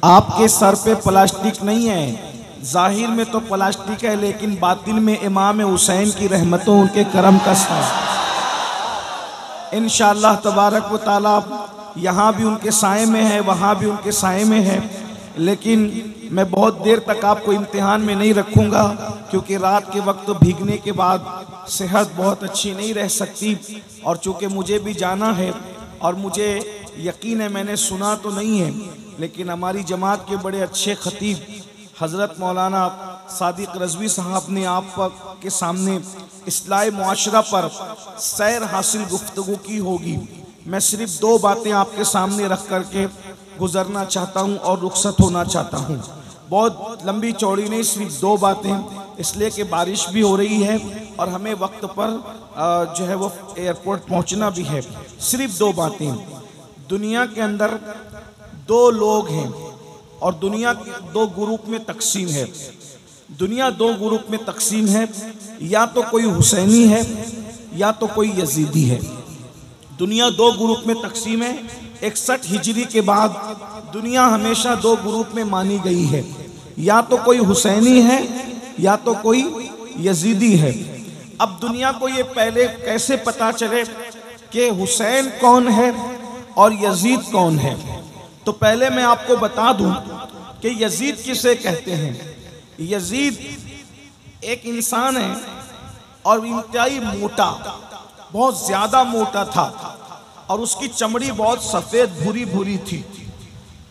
आपके सर पे प्लास्टिक नहीं है, जाहिर में तो प्लास्टिक है, लेकिन बातिन में इमाम हुसैन की रहमतों उनके करम का साथ इंशाअल्लाह तबारक व तआला यहाँ भी उनके साए में है, वहाँ भी उनके साए में है। लेकिन मैं बहुत देर तक आपको इम्तिहान में नहीं रखूँगा, क्योंकि रात के वक्त भीगने के बाद सेहत बहुत अच्छी नहीं रह सकती, और चूँकि मुझे भी जाना है और मुझे यकीन है, मैंने सुना तो नहीं है, लेकिन हमारी जमात के बड़े अच्छे खतीब हज़रत मौलाना सादिक रज़वी साहब ने आप के सामने इस्लाह मुआशरा पर सैर हासिल गुफ्तगू की होगी। मैं सिर्फ दो बातें आपके सामने रख करके गुजरना चाहता हूं और रुखसत होना चाहता हूं। बहुत लंबी चौड़ी नहीं, सिर्फ दो बातें, इसलिए कि बारिश भी हो रही है और हमें वक्त पर जो है वो एयरपोर्ट पहुंचना भी है। सिर्फ दो बातें। दुनिया के अंदर दो लोग हैं और दुनिया दो ग्रुप में तकसीम है। दुनिया दो ग्रुप में तकसीम है, या तो कोई हुसैनी है या तो कोई यजीदी है। दुनिया दो ग्रुप में तकसीम है। 61 हिजरी के बाद दुनिया हमेशा दो ग्रुप में मानी गई है, या तो कोई हुसैनी है या तो कोई यजीदी है। अब दुनिया को ये पहले कैसे पता चले कि हुसैन कौन है और यजीद कौन है? तो पहले मैं आपको बता दूं कि यजीद किसे कहते हैं। यजीद एक इंसान है और इंतहाई मोटा, बहुत ज्यादा मोटा था, और उसकी चमड़ी बहुत सफेद भूरी भूरी थी,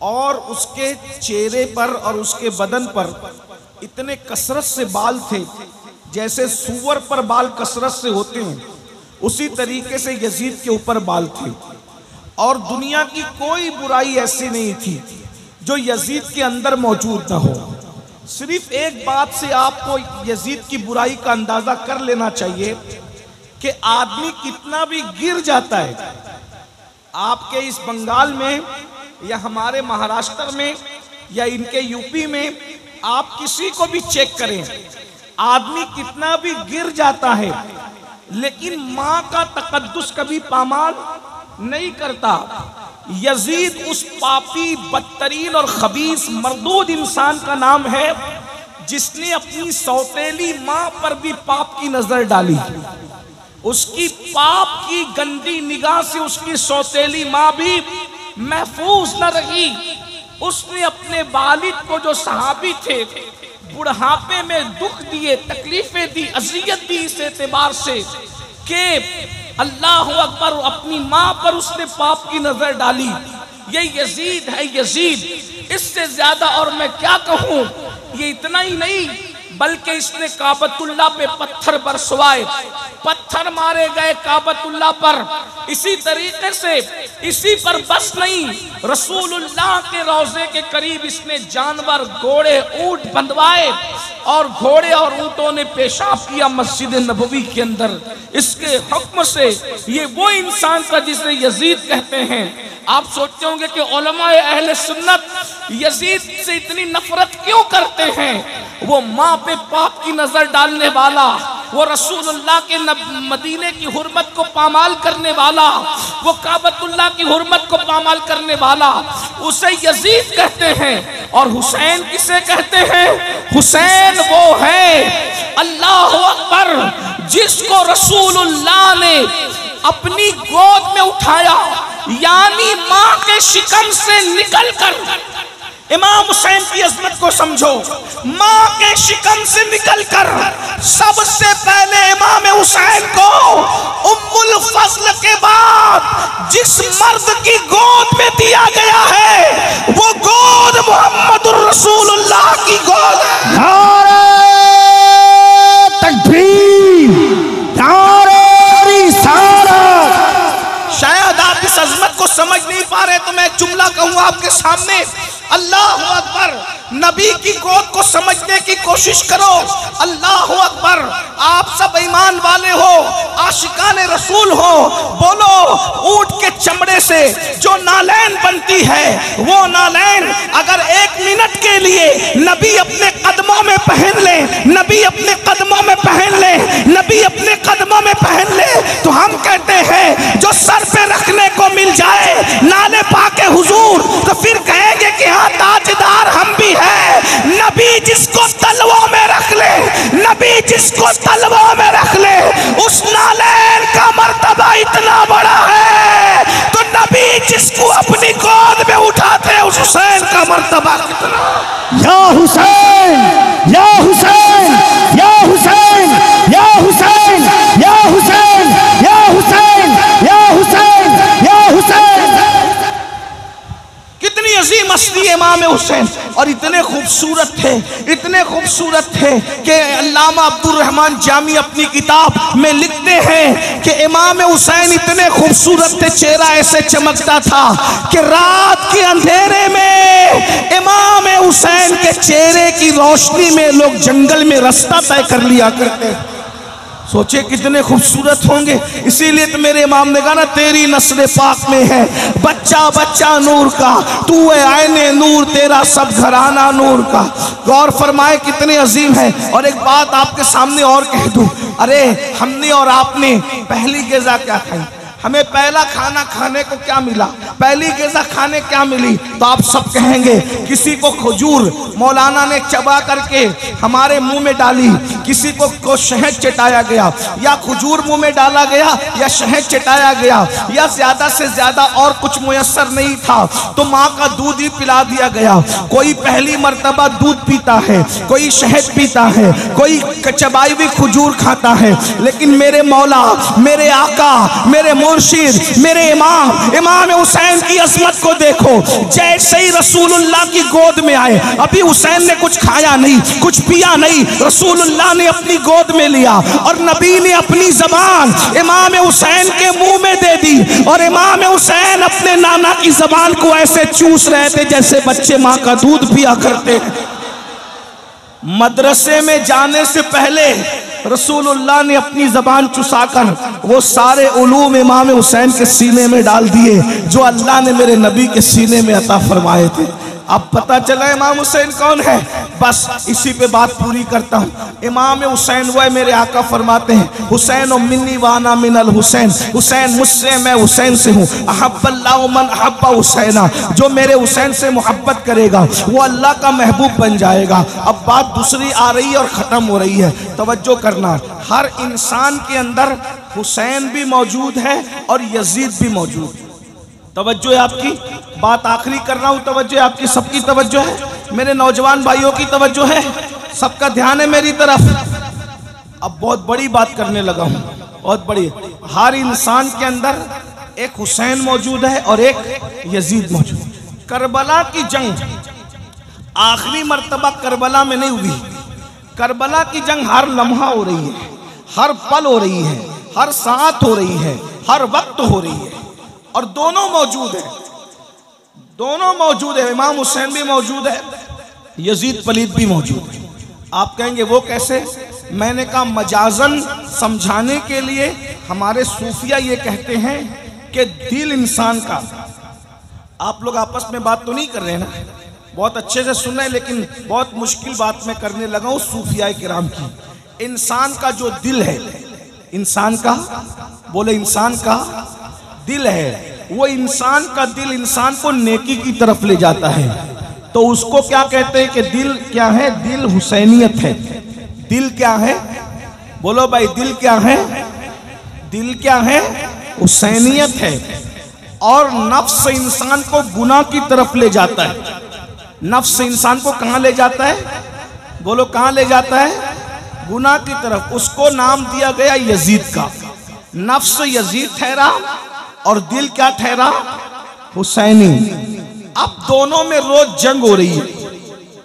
और उसके चेहरे पर और उसके बदन पर इतने कसरत से बाल थे, जैसे सूअर पर बाल कसरत से होते हैं, उसी तरीके से यजीद के ऊपर बाल थे। और दुनिया की कोई बुराई ऐसी नहीं थी जो यजीद के अंदर मौजूद ना हो। सिर्फ एक बात से आपको यजीद की बुराई का अंदाजा कर लेना चाहिए कि आदमी कितना भी गिर जाता है, आपके इस बंगाल में या हमारे महाराष्ट्र में या इनके यूपी में, आप किसी को भी चेक करें, आदमी कितना भी गिर जाता है, लेकिन माँ का तकद्दुस कभी पामाल नहीं करता। यजीद उस पापी, बदतरीन और खबीस मरदूद इंसान का नाम है जिसने अपनी सौतेली माँ पर भी पाप की नजर डाली। उसकी पाप की गंदी निगाह से उसकी सौतेली माँ भी महफूज न रही। उसने अपने वालिद को, जो सहाबी थे, बुढ़ापे में दुख दिए, तकलीफें दी, अजियत दी, इस एतबार से कि अल्लाह अकबर, अपनी माँ पर उसने पाप की नजर डाली। ये यजीद है, यजीद। इससे ज्यादा और मैं क्या कहूँ। ये इतना ही नहीं, बल्कि इसने काबतुल्लाह पे पत्थर बरसवाए, पत्थर मारे गए काबतुल्लाह पर। इसी तरीके से इसी पर बस नहीं, रसूलुल्लाह के रोजे के करीब इसने जानवर, घोड़े, ऊंट बंधवाए, और घोड़े और ऊंटों ने पेशाब किया मस्जिद नबवी के अंदर। इसके हुक्म से ये वो इंसान था जिसे यजीद कहते हैं। आप सोचते होंगे कि उलमाए अहले सुन्नत यजीद से इतनी नफरत क्यों करते हैं। वो माँ पे पाप की नजर डालने वाला, वो रसूलुल्लाह के मदीने की हुर्मत को पामाल करने वाला, वो काबतुल्लाह की हुर्मत को पामाल करने वाला, उसे यजीद कहते हैं। और हुसैन किसे कहते हैं? हुसैन वो है, अल्लाह अकबर, जिसको रसूलुल्लाह ने अपनी गोद में उठाया, यानी माँ के शिकम से निकलकर। इमाम हुसैन की अजमत को समझो। माँ के शिकम से निकलकर सबसे पहले इमाम हुसैन को उम्मुल फज़ल के बाद जिस मर्द की गोद में दिया गया है, वो गोद मुहम्मदुर रसूलुल्लाह की गोद है। नारे तकबीर, नारे रिसालत। शायद आप इस अजमत को समझ नहीं पा रहे, तो मैं एक जुमला कहूँ आपके सामने। अल्लाह अकबर, नबी की गोद को समझने की कोशिश करो। अल्लाह अकबर, आप सब ईमान वाले हो, आशिकाने रसूल हो, बोलो ऊंट के चमड़े से जो नालैन बनती है, वो नालैन अगर 1 मिनट के लिए नबी अपने कदमों में पहन ले, नबी अपने कदमों में पहन ले, नबी अपने कदमों में पहन ले, तो हम कहते हैं जो सर पे रखने को मिल जाए नाले पाके हुजूर, तो फिर कहेंगे कि हाँ ताजदार जिसको तलवा में रख ले उस नालैन का मर्तबा इतना बड़ा है, तो नबी जिसको अपनी गोद में उठाते हैं उस हुसैन का मर्तबा कितना। या हुसैन या हुसैन या हुसैन या हुसैन या हुसैन या हुसैन या हुसैन या हुसैन। कितनी अजीम हस्ती इमाम हुसैन, और इतने खूबसूरत थे, इतने खूबसूरत थे कि अल्लामा अब्दुल रहमान जामी अपनी किताब में लिखते हैं कि इमाम हुसैन इतने खूबसूरत थे, चेहरा ऐसे चमकता था कि रात के अंधेरे में इमाम हुसैन के चेहरे की रोशनी में लोग जंगल में रास्ता तय कर लिया करते। सोचे कितने खूबसूरत होंगे। इसीलिए तो मेरे इमाम ने कहा ना, तेरी नस्ल पाक में है बच्चा बच्चा नूर का, तू है आईने नूर, तेरा सब घराना नूर का। गौर फरमाए कितने अजीम है। और एक बात आपके सामने और कह दूं, अरे हमने और आपने पहली ग़िज़ा क्या खाई, हमें पहला खाना खाने को क्या मिला, पहली ग़िज़ा खाने क्या मिली, तो आप सब कहेंगे किसी को खजूर मौलाना ने चबा करके हमारे मुंह में डाली, किसी को शहद चटाया गया, या खजूर मुंह में डाला गया, या शहद चटाया गया, या ज्यादा से ज्यादा और कुछ मुयस्सर नहीं था तो माँ का दूध ही पिला दिया गया। कोई पहली मर्तबा दूध पीता है, कोई शहद पीता है, कोई चबाई हुई खजूर खाता है, लेकिन मेरे मौला, मेरे आका, मेरे मुर्शिद, मेरे इमाम हुसैन की अजमत को देखो। जैसे ही रसूलुल्लाह की गोद में आए, अभी हुसैन ने कुछ खाया नहीं, कुछ पिया नहीं, रसूलुल्लाह ने अपनी गोद में लिया और नबी ने अपनी जबान इमाम हुसैन के मुंह में दे दी, और इमाम हुसैन अपने नाना की जबान को ऐसे चूस रहे थे जैसे बच्चे माँ का दूध पिया करते। मदरसे में जाने से पहले रसूलुल्लाह ने अपनी जबान चुसाकर वो सारे उलूम इमाम हुसैन के सीने में डाल दिए जो अल्लाह ने मेरे नबी के सीने में अता फरमाए थे। अब पता चला इमाम हुसैन कौन है। बस इसी पे बात पूरी करता हूँ। इमाम हुसैन वह मेरे आका फरमाते हैं, हुसैन और मिन्नी वाना मिनल हुसैन, हुसैन मुझसे मैं हुसैन से हूँ। अहब्बल्लाहु मन अहब्बा हुसैना, जो मेरे हुसैन से मोहब्बत करेगा वो अल्लाह का महबूब बन जाएगा। अब बात दूसरी आ रही है और ख़त्म हो रही है, तवज्जो करना। हर इंसान के अंदर हुसैन भी मौजूद है और यजीद भी मौजूद है। तवज्जो है आपकी, बात आखिरी कर रहा हूँ, तवज्जो है आपकी, सबकी तवज्जो है, मेरे नौजवान भाइयों की तवज्जो है, सबका ध्यान है मेरी तरफ। अब बहुत बड़ी बात करने लगा हूँ, बहुत बड़ी। हर इंसान के अंदर एक हुसैन मौजूद है और एक यजीद मौजूद है। करबला की जंग आखिरी मर्तबा करबला में नहीं हुई, करबला की जंग हर लम्हा हो रही है, हर पल हो रही है, हर साथ हो रही है, हर वक्त हो रही है, और दोनों मौजूद है, दोनों मौजूद है। इमाम हुसैन भी मौजूद है, यजीद पलीद भी मौजूद है। आप कहेंगे वो कैसे? मैंने कहा मजाजन समझाने के लिए हमारे सूफिया ये कहते हैं कि दिल इंसान का, आप लोग आपस में बात तो नहीं कर रहे ना, बहुत अच्छे से सुन रहे हैं, लेकिन बहुत मुश्किल बात मैं करने लगा हूँ सूफिया किराम की। इंसान का जो दिल है, इंसान का, बोले इंसान का दिल है, वो इंसान का दिल इंसान को नेकी की तरफ ले जाता है। तो उसको क्या कहते हैं कि दिल क्या है? दिल हुसैनियत है। दिल क्या है? बोलो भाई, दिल क्या है? दिल क्या है? हुसैनियत है। और नफ्स इंसान को गुनाह की तरफ ले जाता है। नफ्स इंसान को कहाँ ले जाता है? बोलो कहाँ ले जाता है? गुनाह की तरफ। उसको नाम दिया गया यजीद का। नफ्स यजीद ठहरा और दिल क्या ठहरा? हुसैनी। अब दोनों में रोज जंग हो रही है।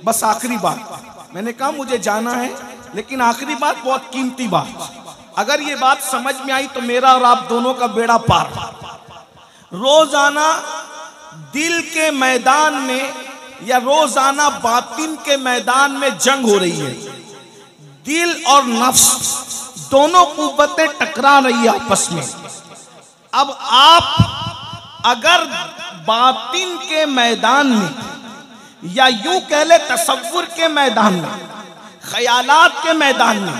बस आखिरी बात, मैंने कहा मुझे जाना है, लेकिन आखिरी बात बहुत कीमती बात, अगर ये बात समझ में आई तो मेरा और आप दोनों का बेड़ा पार। रोजाना दिल के मैदान में या रोजाना बातिन के मैदान में जंग हो रही है। दिल और नफ्स दोनों कुव्वतें टकरा रही है आपस में। अब आप अगर बातिन के मैदान में या यूं कह ले तसव्वुर के मैदान में, ख्यालात के मैदान में,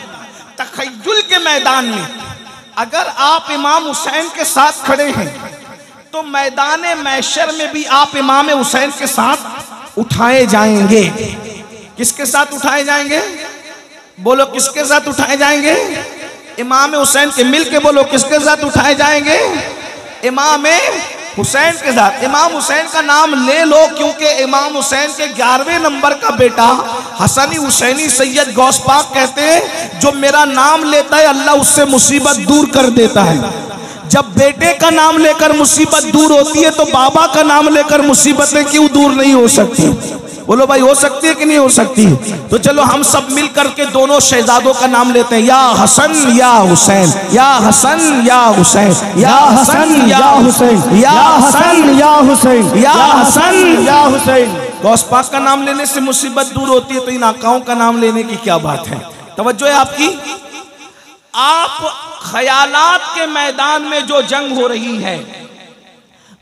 तखय्युल के मैदान में अगर आप इमाम हुसैन के साथ खड़े हैं तो मैदान महशर में भी आप इमाम हुसैन के साथ उठाए जाएंगे। किसके साथ उठाए जाएंगे? बोलो किसके साथ उठाए जाएंगे? इमाम हुसैन के। मिल के बोलो किसके साथ उठाए जाएंगे? इमाम हुसैन के साथ। इमाम हुसैन का नाम ले लो, क्योंकि इमाम हुसैन के 11वें नंबर का बेटा हसनी हुसैनी सैयद गौस पाक कहते हैं, जो मेरा नाम लेता है अल्लाह उससे मुसीबत दूर कर देता है। जब बेटे का नाम लेकर मुसीबत दूर होती है तो बाबा का नाम लेकर मुसीबतें क्यों दूर नहीं हो सकती? बोलो भाई, हो सकती है कि नहीं हो सकती? तो चलो हम सब मिल करके दोनों शहजादों का नाम लेते हैं। या हसन या हुसैन, या हसन या हुसैन, या हसन या हुसैन, या हसन या हुसैन, या हसन या हुसैन। गौस पाक का नाम लेने से मुसीबत दूर होती है, तो इन आकाओं का नाम लेने की क्या बात है? तवज्जो है आपकी। आप ख्यालात के मैदान में जो जंग हो रही है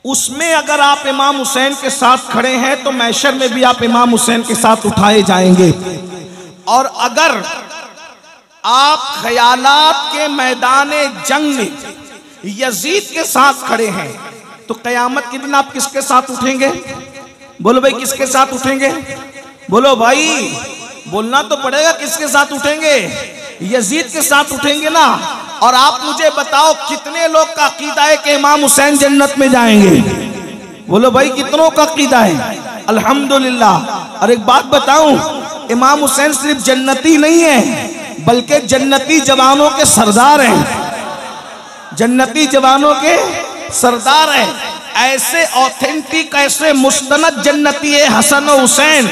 उसमें अगर आप इमाम हुसैन के साथ खड़े हैं तो मैशर में भी आप इमाम हुसैन के साथ उठाए जाएंगे। और अगर आप ख्यालात के मैदान जंग में यजीद के साथ खड़े हैं तो कयामत के दिन आप किसके साथ उठेंगे? बोलो भाई, किसके साथ उठेंगे? बोलो भाई, बोलना तो पड़ेगा। किसके साथ उठेंगे? यजीद के साथ उठेंगे ना। और आप मुझे बताओ कितने लोग का अकीदा है कि इमाम हुसैन जन्नत में जाएंगे? बोलो भाई, कितनों का अकीदा है? अल्हम्दुलिल्लाह। और एक बात बताऊं, इमाम हुसैन सिर्फ जन्नती नहीं है बल्कि जन्नती जवानों के सरदार हैं। जन्नती जवानों के सरदार हैं। ऐसे ऑथेंटिक, ऐसे मुस्तनद जन्नती है हसन और हुसैन,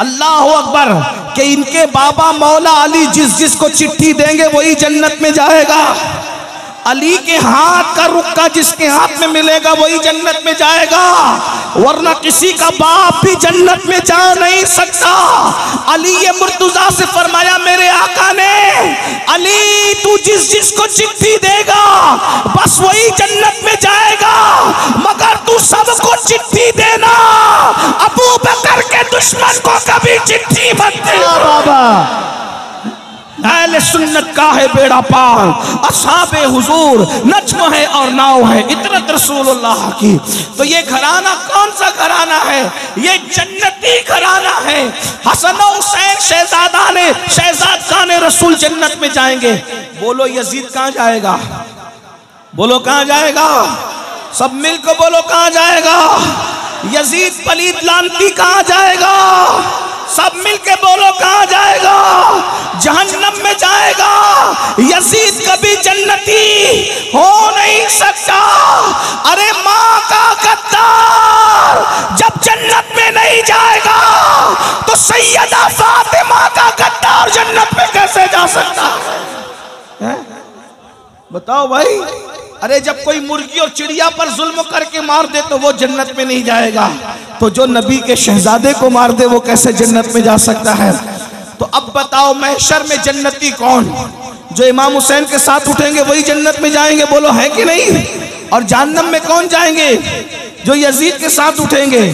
अल्लाह अकबर, कि इनके बाबा मौला अली जिस जिसको चिट्ठी देंगे वही जन्नत में जाएगा। अली के हाथ का रुक्का जिसके हाथ में मिलेगा वही जन्नत में जाएगा, वरना किसी का बाप भी जन्नत में जा नहीं सकता। अली ये मुर्तजा से फरमाया मेरे आका ने, अली तू जिस जिसको चिट्ठी देगा बस वही जन्नत में जाएगा, मगर तू सबको चिट्ठी देना, अबू बकर के दुश्मन को कभी चिट्ठी मत देना। बाबा अहले सुन्नत का है बेड़ा पार, असहाबे हुजूर नज्म है और नाव है, इतरत रसूलुल्लाह की। तो ये घराना कौन सा घराना है? ये जन्नती घराना है। हसन और हुसैन शहजाद खान रसूल जन्नत में जाएंगे। बोलो यजीद कहाँ जाएगा? बोलो कहाँ जाएगा? सब मिलकर बोलो कहाँ जाएगा? यजीद पलीद लानती कहाँ जाएगा? सब मिलके बोलो कहाँ जाएगा? जहन्नम में जाएगा। यजीद कभी जन्नती हो नहीं सकता। अरे माँ का गद्दार जब जन्नत में नहीं जाएगा तो सैयदा फातिमा का गद्दार जन्नत में कैसे जा सकता है? बताओ भाई। अरे जब कोई मुर्गी और चिड़िया पर जुल्म करके मार दे तो वो जन्नत में नहीं जाएगा, तो जो नबी के शहजादे को मार दे वो कैसे जन्नत में जा सकता है? तो अब बताओ महशर में जन्नती कौन? जो इमाम हुसैन के साथ उठेंगे वही जन्नत में जाएंगे। बोलो है कि नहीं? और जहन्नम में कौन जाएंगे? जो यजीद के साथ उठेंगे।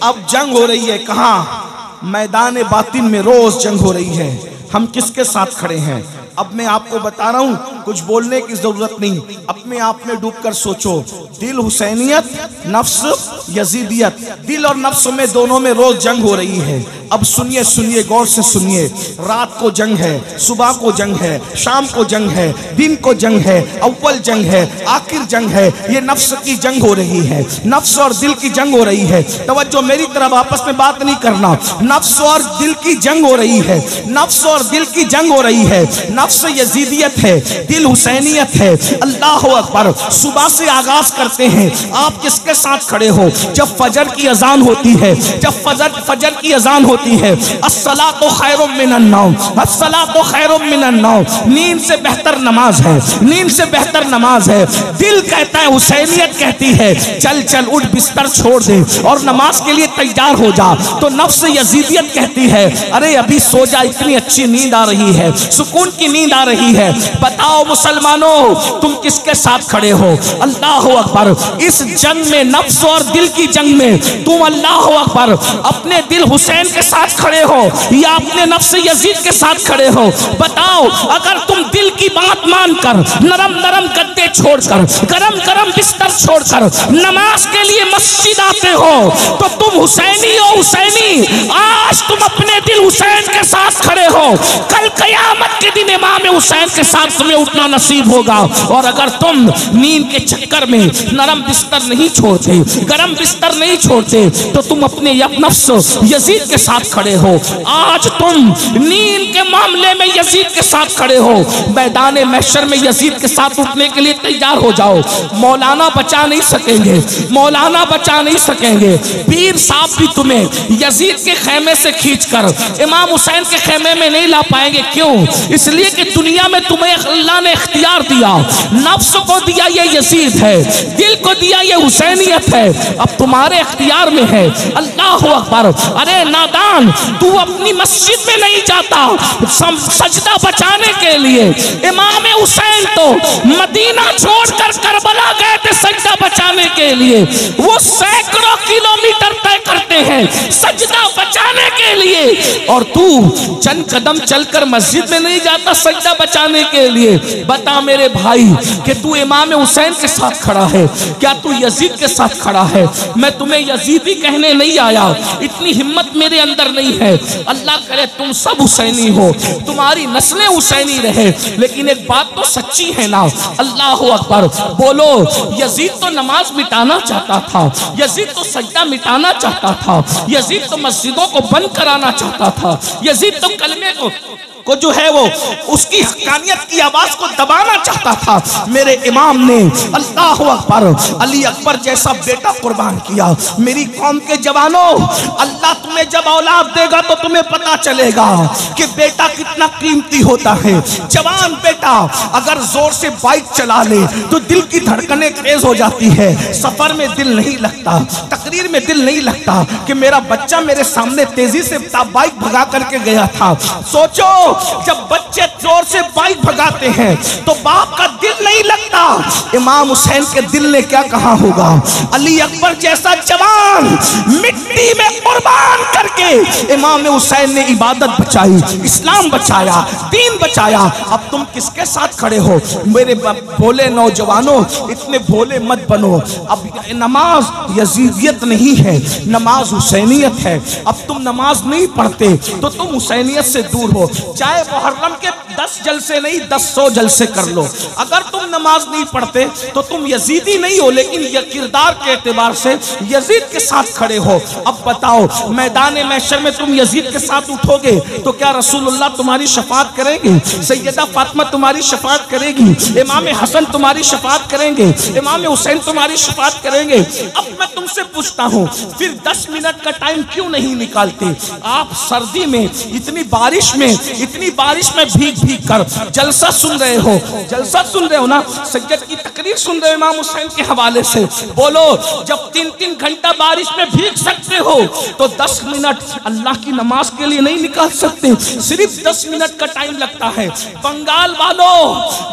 अब जंग हो रही है कहाँ? मैदान बातिन में रोज जंग हो रही है। हम किसके साथ खड़े हैं? अब मैं आपको बता रहा हूं, कुछ बोलने की जरूरत नहीं, अपने आप में डूबकर सोचो। दिल हुसैनियत, नफ्स यजीदियत, दिल और नफ्स में दोनों में रोज जंग हो रही है। अब सुनिए सुनिए, गौर से सुनिए। रात को जंग है, सुबह को जंग है, शाम को जंग है, दिन को जंग है, अव्वल जंग है, आखिर जंग है। ये नफ्स की जंग हो रही है, नफ्स और दिल की जंग हो रही है। तवज्जो मेरी तरफ, आपस में बात नहीं करना। नफ्स और दिल की जंग हो रही है, नफ्स और दिल की जंग हो रही है। नफ्स यजीदियत है, दिल हुसैनियत है। अल्लाह अकबर। सुबह से आगाज करते हैं। आप किसके साथ खड़े हो? जब फजर की अजान होती है, जब फजर की अजान होती है, अस्सलातु खैरुम मिनन नौम, अस्सलातु खैरुम मिनन नौम। नींद से बेहतर नमाज है, नींद से बेहतर नमाज है। दिल कहता है, हुसैनियत कहती है चल चल उठ, बिस्तर छोड़ दे और नमाज के लिए तैयार हो जा। तो नफ्स यजीदियत कहती है अरे अभी सो जा, इतनी अच्छी नींद आ रही है, सुकून की नींद आ रही है। बताओ मुसलमानों, तुम किसके साथ खड़े हो? अल्लाह अकबर। इस जंग में, नफ्स और दिल की जंग में, तुम अल्लाह अकबर अपने दिल हुसैन के साथ खड़े हो या अपने नफ्स यजीद के साथ खड़े हो? बताओ, अगर तुम दिल की बात मानकर, नरम नरम गद्दे छोड़कर, गरम गरम बिस्तर छोड़कर नमाज के लिए मस्जिद आते हो तो तुम हुसैनी हो। हुसैनी, आज तुम अपने दिल हुसैन के साथ खड़े खड़े हो, कल क़यामत के दिन इमाम हुसैन के साथ तुम्हें उठना नसीब होगा। और अगर तुम नींद के चक्कर में नरम बिस्तर नहीं छोड़ते, गरम बिस्तर नहीं छोड़ते, तो तुम अपने नफ्स यजीद के साथ खड़े हो। आज तुम नींद के मामले में यजीद के साथ खड़े हो, मैदान महशर में यजीद के साथ उठने के लिए तैयार हो जाओ। मौलाना बचा नहीं सकेंगे, मौलाना बचा नहीं सकेंगे। पीर साहब भी तुम्हें यजीद के खेमे से खींचकर इमाम हुसैन के खेमे में नहीं ला पाएंगे। क्यों? इसलिए कि दुनिया में तुम्हें अल्लाह ने इख्तियार दिया, नफ्स को दिया ये यजीद है, दिल को दिया ये हुसैनियत है, अब तुम्हारे इख्तियार में है। अल्लाह अकबर। अरे नादान, तू अपनी मस्जिद में नहीं जाता सजदा बचाने के लिए। इमाम हुसैन तो मदीना छोड़कर करबला गए थे सजदा बचाने के लिए। वो सैकड़ों किलोमीटर तय करते हैं सजदा बचाने के लिए, और तू चंद कदम चलकर मस्जिद में नहीं जाता सजदा बचाने के लिए। बता मेरे भाई कि तू इमाम हुसैन के साथ खड़ा है, क्या तू यजीद के साथ खड़ा है? मैं तुम्हें यजीदी कहने नहीं आया, इतनी हिम्मत मेरे अंदर नहीं है। अल्लाह करे तुम सब हुसैनी हो, तुम्हारी नस्लें हुसैनी रहे, लेकिन एक बात तो सच्ची है ना। अल्लाह अकबर। बोलो, यजीद तो नमाज मिटाना चाहता था, यजीद तो सजदा मिटाना चाहता था, यजीद तो मस्जिदों को बंद कराना चाहता था, यजीद तो कलमे को जो है वो उसकी हक्कानियत की आवाज को दबाना चाहता था। मेरे इमाम ने अल्लाह अकबर अली अकबर जैसा बेटा कुर्बान किया। मेरी कौम के जवानों, अल्लाह तुम्हें जब औलाद देगा तो तुम्हें पता चलेगा कि बेटा कितना कीमती होता है। जवान बेटा अगर जोर से बाइक चला ले तो दिल की धड़कनें तेज हो जाती है, सफर में दिल नहीं लगता, तकरीर में दिल नहीं लगता कि मेरा बच्चा मेरे सामने तेजी से बाइक भगा करके गया था। सोचो, जब बच्चे जोर से बाइक भगाते हैं तो बाप का दिल नहीं लगता। इमाम हुसैन के दिल ने क्या कहा होगा? अली अकबर जैसा जवान मिट्टी में कुर्बान करके इमाम हुसैन ने इबादत बचाई, इस्लाम बचाया, दीन बचाया। अब तुम किसके साथ खड़े हो? मेरे भोले नौजवानों, इतने भोले मत बनो। अब नमाज यजीदियत नहीं है, नमाज हुसैनियत है। अब तुम नमाज नहीं पढ़ते तो तुम हुसैनियत से दूर हो। चाहे मुहर्रम के 10 जलसे नहीं 10 जलसे कर लो, अगर तुम नमाज नहीं पढ़ते तो तुम यजीदी नहीं हो, लेकिन ये किरदार के एतबार से यजीद के साथ खड़े हो। अब बताओ, मैदान महशर में तुम यजीद के साथ उठोगे तो क्या रसूलुल्लाह तुम्हारी शफाअत करेंगे? सैयदा फातिमा तुम्हारी शफाअत करेगी? इमाम हसन तुम्हारी शफाअत करेंगे? इमाम हुसैन तुम्हारी शफाअत करेंगे? अब मैं तुमसे पूछता हूँ, फिर 10 मिनट का टाइम क्यों नहीं निकालते? आप सर्दी में इतनी बारिश में भीग भीग कर जलसा सुन रहे हो, जलसा सुन रहे हो ना, सज्जद की तकरीर सुन रहे हो इमाम हुसैन के हवाले से। बोलो, जब 3-3 घंटा बारिश में भीग सकते हो तो 10 मिनट अल्लाह की नमाज के लिए नहीं निकाल सकते? सिर्फ 10 मिनट का टाइम लगता है। बंगाल वालों,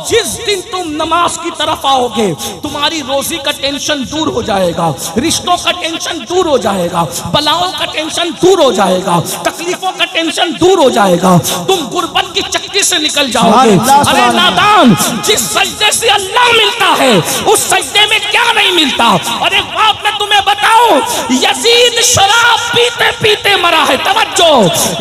जिस दिन तुम नमाज की तरफ आओगे तुम्हारी रोजी का टेंशन दूर हो जाएगा, रिश्तों का टेंशन दूर हो जाएगा, बलाओं का टेंशन दूर हो जाएगा, तकलीफों का टेंशन दूर हो जाएगा, तुम गुर्बत की चक्की से निकल जाओगे। अरे नादान, जिस सजदे से अल्लाह मिलता है उस सजदे में क्या नहीं मिलता? और एक बात मैं तुम्हें बताऊं, यजीद शराब पीते पीते मरा है। तवज्जो,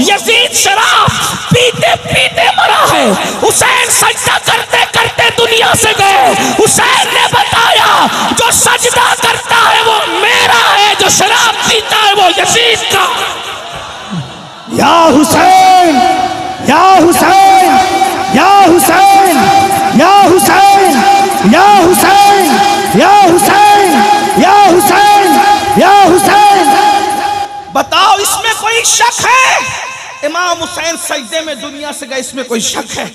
यजीद शराब पीते पीते मरा है। हुसैन सजदा करते करते दुनिया से गए। हुसैन ने बताया, जो सजदा करता है वो मेरा है, जो शराब पीता है वो यजीद का। या हुसैन, या हुसैन, या हुसैन, या हुसैन, या हुसैन, या हुसैन, या हुसैन, या हुसैन। बताओ, इसमें कोई शक है? इमाम हुसैन सजदे में दुनिया से गए, इसमें कोई शक है?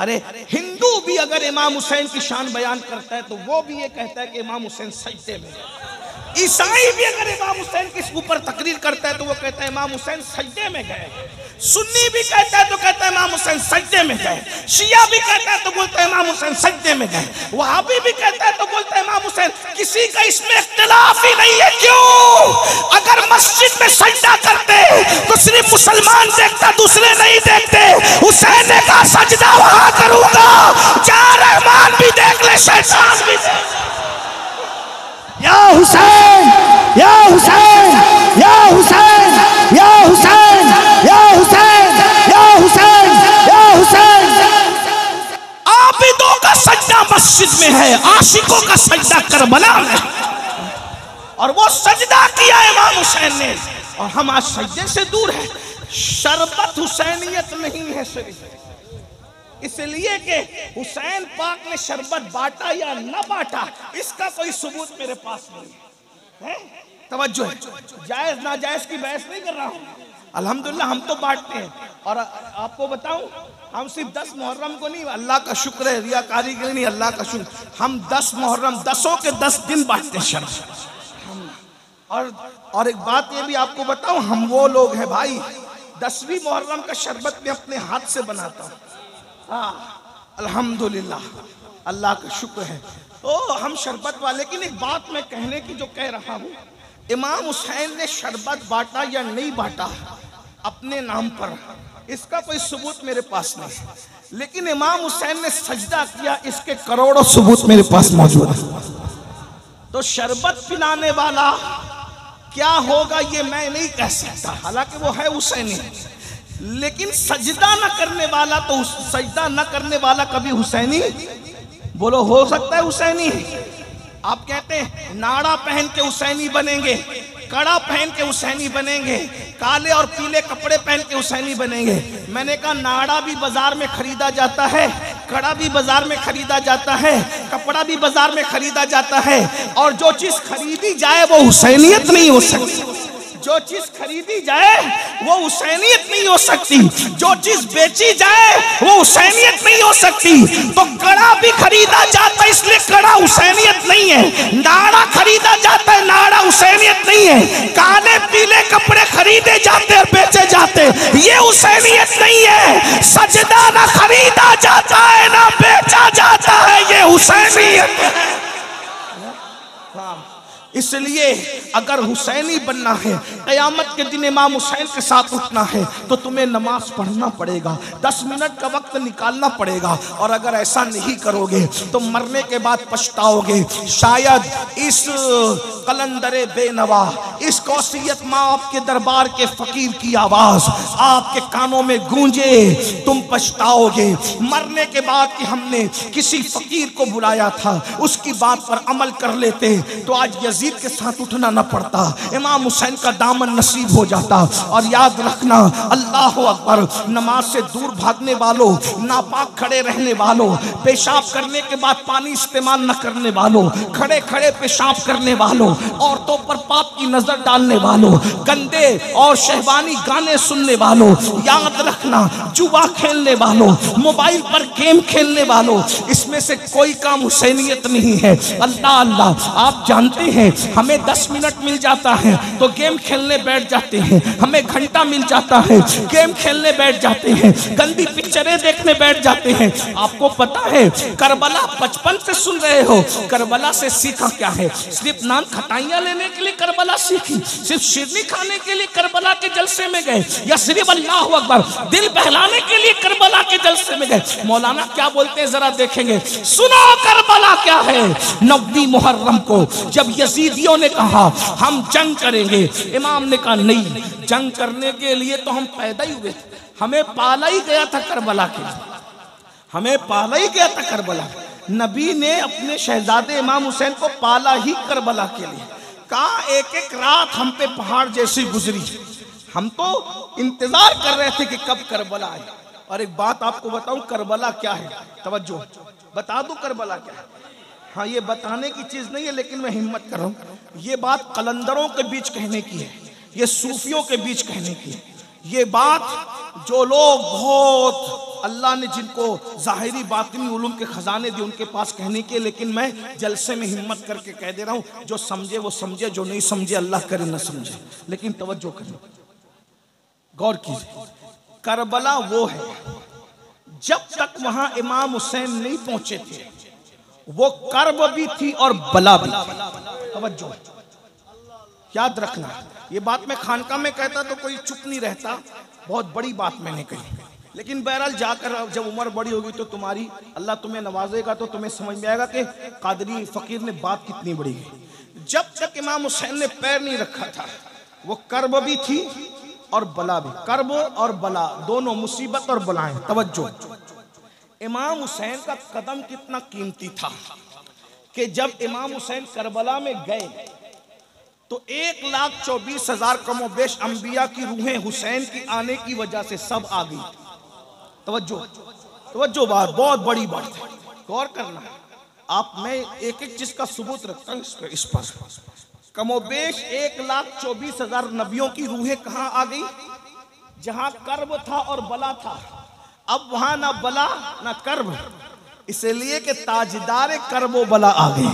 अरे हिंदू भी अगर इमाम हुसैन की शान बयान करता है तो वो भी ये कहता है कि इमाम हुसैन सजदे में गए। ईसाई भी अगर इमाम हुसैन के ऊपर तकरीर करता है तो वो कहता है इमाम हुसैन सजदे में गए। सुन्नी भी कहता है तो कहता है इमाम हुसैन सजदे में गए। शिया भी कहता है तो बोलता है इमाम हुसैन सजदे में गए। वहाबी भी कहता है तो बोलता है इमाम हुसैन। किसी का इसमें इख्तिलाफ ही नहीं है। क्यों? अगर मस्जिद में सजदा करते तो सिर्फ मुसलमान देखता, दूसरे नहीं देखते। हुसैन ने कहा सजदा वहां करूंगा जहां रहमान भी देख ले, शैतान भी देख। या हुसैन, या हुसैन, या हुसैन, या हुसैन, या हुसैन, या हुसैन। मस्जिद में है, आशिकों का सजदा करबला में, और वो सजदा किया इमाम हुसैन ने, और हम आज सजदे से दूर है। शरबत हुसैनियत नहीं है सिर्फ इसलिए कि हुसैन पाक ने शरबत बांटा या न बांटा, इसका कोई सबूत मेरे पास नहीं है। तवज्जो है, जायज नाजायज की बहस नहीं कर रहा हूँ। अल्हम्दुलिल्लाह हम तो बांटते हैं, और आपको बताऊं हम सिर्फ 10 मुहर्रम को नहीं, अल्लाह का शुक्र है, रियाकारी के लिए नहीं, अल्लाह का शुक्र, हम 10 मुहर्रम 10 के 10 दिन बांटते हैं शरबत। और एक बात ये भी आपको बताऊं, हम वो लोग हैं भाई 10वीं मुहर्रम का शरबत में अपने हाथ से बनाता हूँ। अल्हम्दुलिल्लाह, अल्लाह का शुक्र है। तो हम शरबत वाले, लेकिन एक बात मैं कहने की जो कह रहा हूँ, इमाम हुसैन ने शरबत बांटा या नहीं बांटा अपने नाम पर, इसका कोई सबूत मेरे पास नहीं, लेकिन इमाम हुसैन ने सजदा किया, इसके करोड़ों सबूत मेरे पास मौजूद है। तो शरबत पिलाने वाला क्या होगा ये मैं नहीं कह सकता, हालांकि वो है हुसैनी, लेकिन सजदा न करने वाला, तो सजदा न करने वाला कभी हुसैनी, बोलो हो सकता है हुसैनी? आप कहते हैं नाड़ा पहन के हुसैनी बनेंगे, कड़ा पहन के हुसैनी बनेंगे, काले और पीले कपड़े पहन के हुसैनी बनेंगे। मैंने कहा नाड़ा भी बाजार में खरीदा जाता है, कड़ा भी बाजार में खरीदा जाता है, कपड़ा भी बाजार में खरीदा जाता है, और जो चीज खरीदी जाए वो हुसैनियत नहीं हो सकती। जो चीज खरीदी जाए वो हुसैनियत नहीं हो सकती, जो चीज बेची जाए वो हुसैनियत नहीं हो सकती। तो कड़ा भी खरीदा जाता है, इसलिए कड़ा हुसैनियत नहीं है। नाड़ा खरीदा जाता है, नाड़ा हुसैनियत नहीं है। काले पीले कपड़े खरीदे जाते और बेचे जाते, ये हुसैनियत नहीं है। सजदा ना खरीदा जाता है ना बेचा जाता है, ये हुसैनियत है। इसलिए अगर हुसैनी बनना है, क़यामत के दिन इमाम हुसैन के साथ उठना है, तो तुम्हें नमाज पढ़ना पड़ेगा, 10 मिनट का वक्त निकालना पड़ेगा, और अगर ऐसा नहीं करोगे तो मरने के बाद पछताओगे। शायद इस कलंदरे बेनवा, इस कौसियत माँ के दरबार के फकीर की आवाज आपके कानों में गूंजे, तुम पछताओगे। मरने के बाद कि हमने किसी फकीर को बुलाया था, उसकी बात पर अमल कर लेते तो आज यजीद के साथ उठना न पड़ता, इमाम हुसैन का दामन नसीब हो जाता। और याद रखना, अल्लाह अकबर, नमाज से दूर भागने वालों, नापाक खड़े रहने वालों, पेशाब करने के बाद पानी इस्तेमाल न करने वालों, खड़े खड़े पेशाब करने वालों, औरतों पर पाप की नजर डालने वालों, गंदे और शहवानी गाने सुनने वालों, याद रखना जुआ खेलने वालों, मोबाइल पर गेम खेलने वालों, इसमें से कोई काम हुसैनियत नहीं है। अल्लाह अल्लाह, आप जानते हैं हमें 10 मिनट मिल जाता है तो गेम खेलने बैठ जाते हैं, हमें घंटा मिल जाता है गेम खेलने बैठ जाते हैं, गंदी पिक्चरें देखने बैठ जाते हैं। आपको पता है करबला बचपन से सुन रहे हो, करबला से सीखा क्या है? सिर्फ नान खटाइयां लेने के लिए करबला सीखी, सिर्फ शिरनी खाने के लिए करबला के जलसे में गए, या सिर्फ अल्लाह अकबर दिल बहलाने के लिए करबला के जलसे में गए? मौलाना क्या बोलते हैं जरा देखेंगे, सुनो करबला क्या है। 9वीं मुहर्रम को जब यजीदियों ने कहा हम जंग करेंगे, इमाम ने कहा नहीं, जंग करने के लिए तो हम पैदा ही हुए थे, हमें पाला ही गया था करबला के लिए, हमें पाला ही गया था करबला। नबी ने अपने शहजादे इमाम हुसैन को पाला ही करबला के लिए। कहा एक एक रात हम पे पहाड़ जैसी गुजरी, हम तो इंतजार कर रहे थे कि कब करबला आए। और एक बात आपको बताऊं, करबला क्या है, तवज्जो बता दूं करबला क्या है। हाँ, ये बताने की चीज नहीं है, लेकिन मैं हिम्मत कर रहा हूँ। ये बात कलंदरों के बीच कहने की है, ये सूफियों के बीच कहने की है, ये बात जो लोग बहुत अल्लाह ने जिनको ज़ाहिरी बातिनी उलूम के खजाने दिए उनके पास कहने के, लेकिन मैं जलसे में हिम्मत करके कह दे रहा हूँ। जो समझे वो समझे, जो नहीं समझे अल्लाह करे न समझे, लेकिन तवज्जो करें, गौर कीजिए। करबला वो है जब तक वहां इमाम हुसैन नहीं पहुंचे थे, वो कर्ब भी थी और बला भी। तवज्जो, याद रखना, ये बात मैं खानका में कहता तो कोई चुप नहीं रहता, बहुत बड़ी बात मैंने कही, लेकिन बहरहाल जाकर जब उम्र बड़ी होगी तो तुम्हारी, अल्लाह तुम्हें नवाजेगा तो तुम्हें समझ में आएगा कि कादरी फकीर ने बात कितनी बड़ी है। जब तक इमाम हुसैन ने पैर नहीं रखा था, वो कर्ब भी थी और बला भी। कर्ब और बला दोनों मुसीबत और बलाएं। तवज्जो, इमाम हुसैन का कदम कितना कीमती था कि जब इमाम हुसैन करबला में गए तो 1,24,000 कमोबेश अंबिया की रूहें हुसैन की आने की वजह से सब आ गई। तवज्जो बात, बहुत बड़ी बात है, गौर करना। आप मैं एक एक चीज का सबूत रखता हूं इस पर। कमोबेश 1,24,000 नबियों की रूहें कहां आ गई? जहां कर्ब था और बला था। अब वहां ना बला ना कर्ब, इसलिए कि ताजदार कर्ब बला आ गए।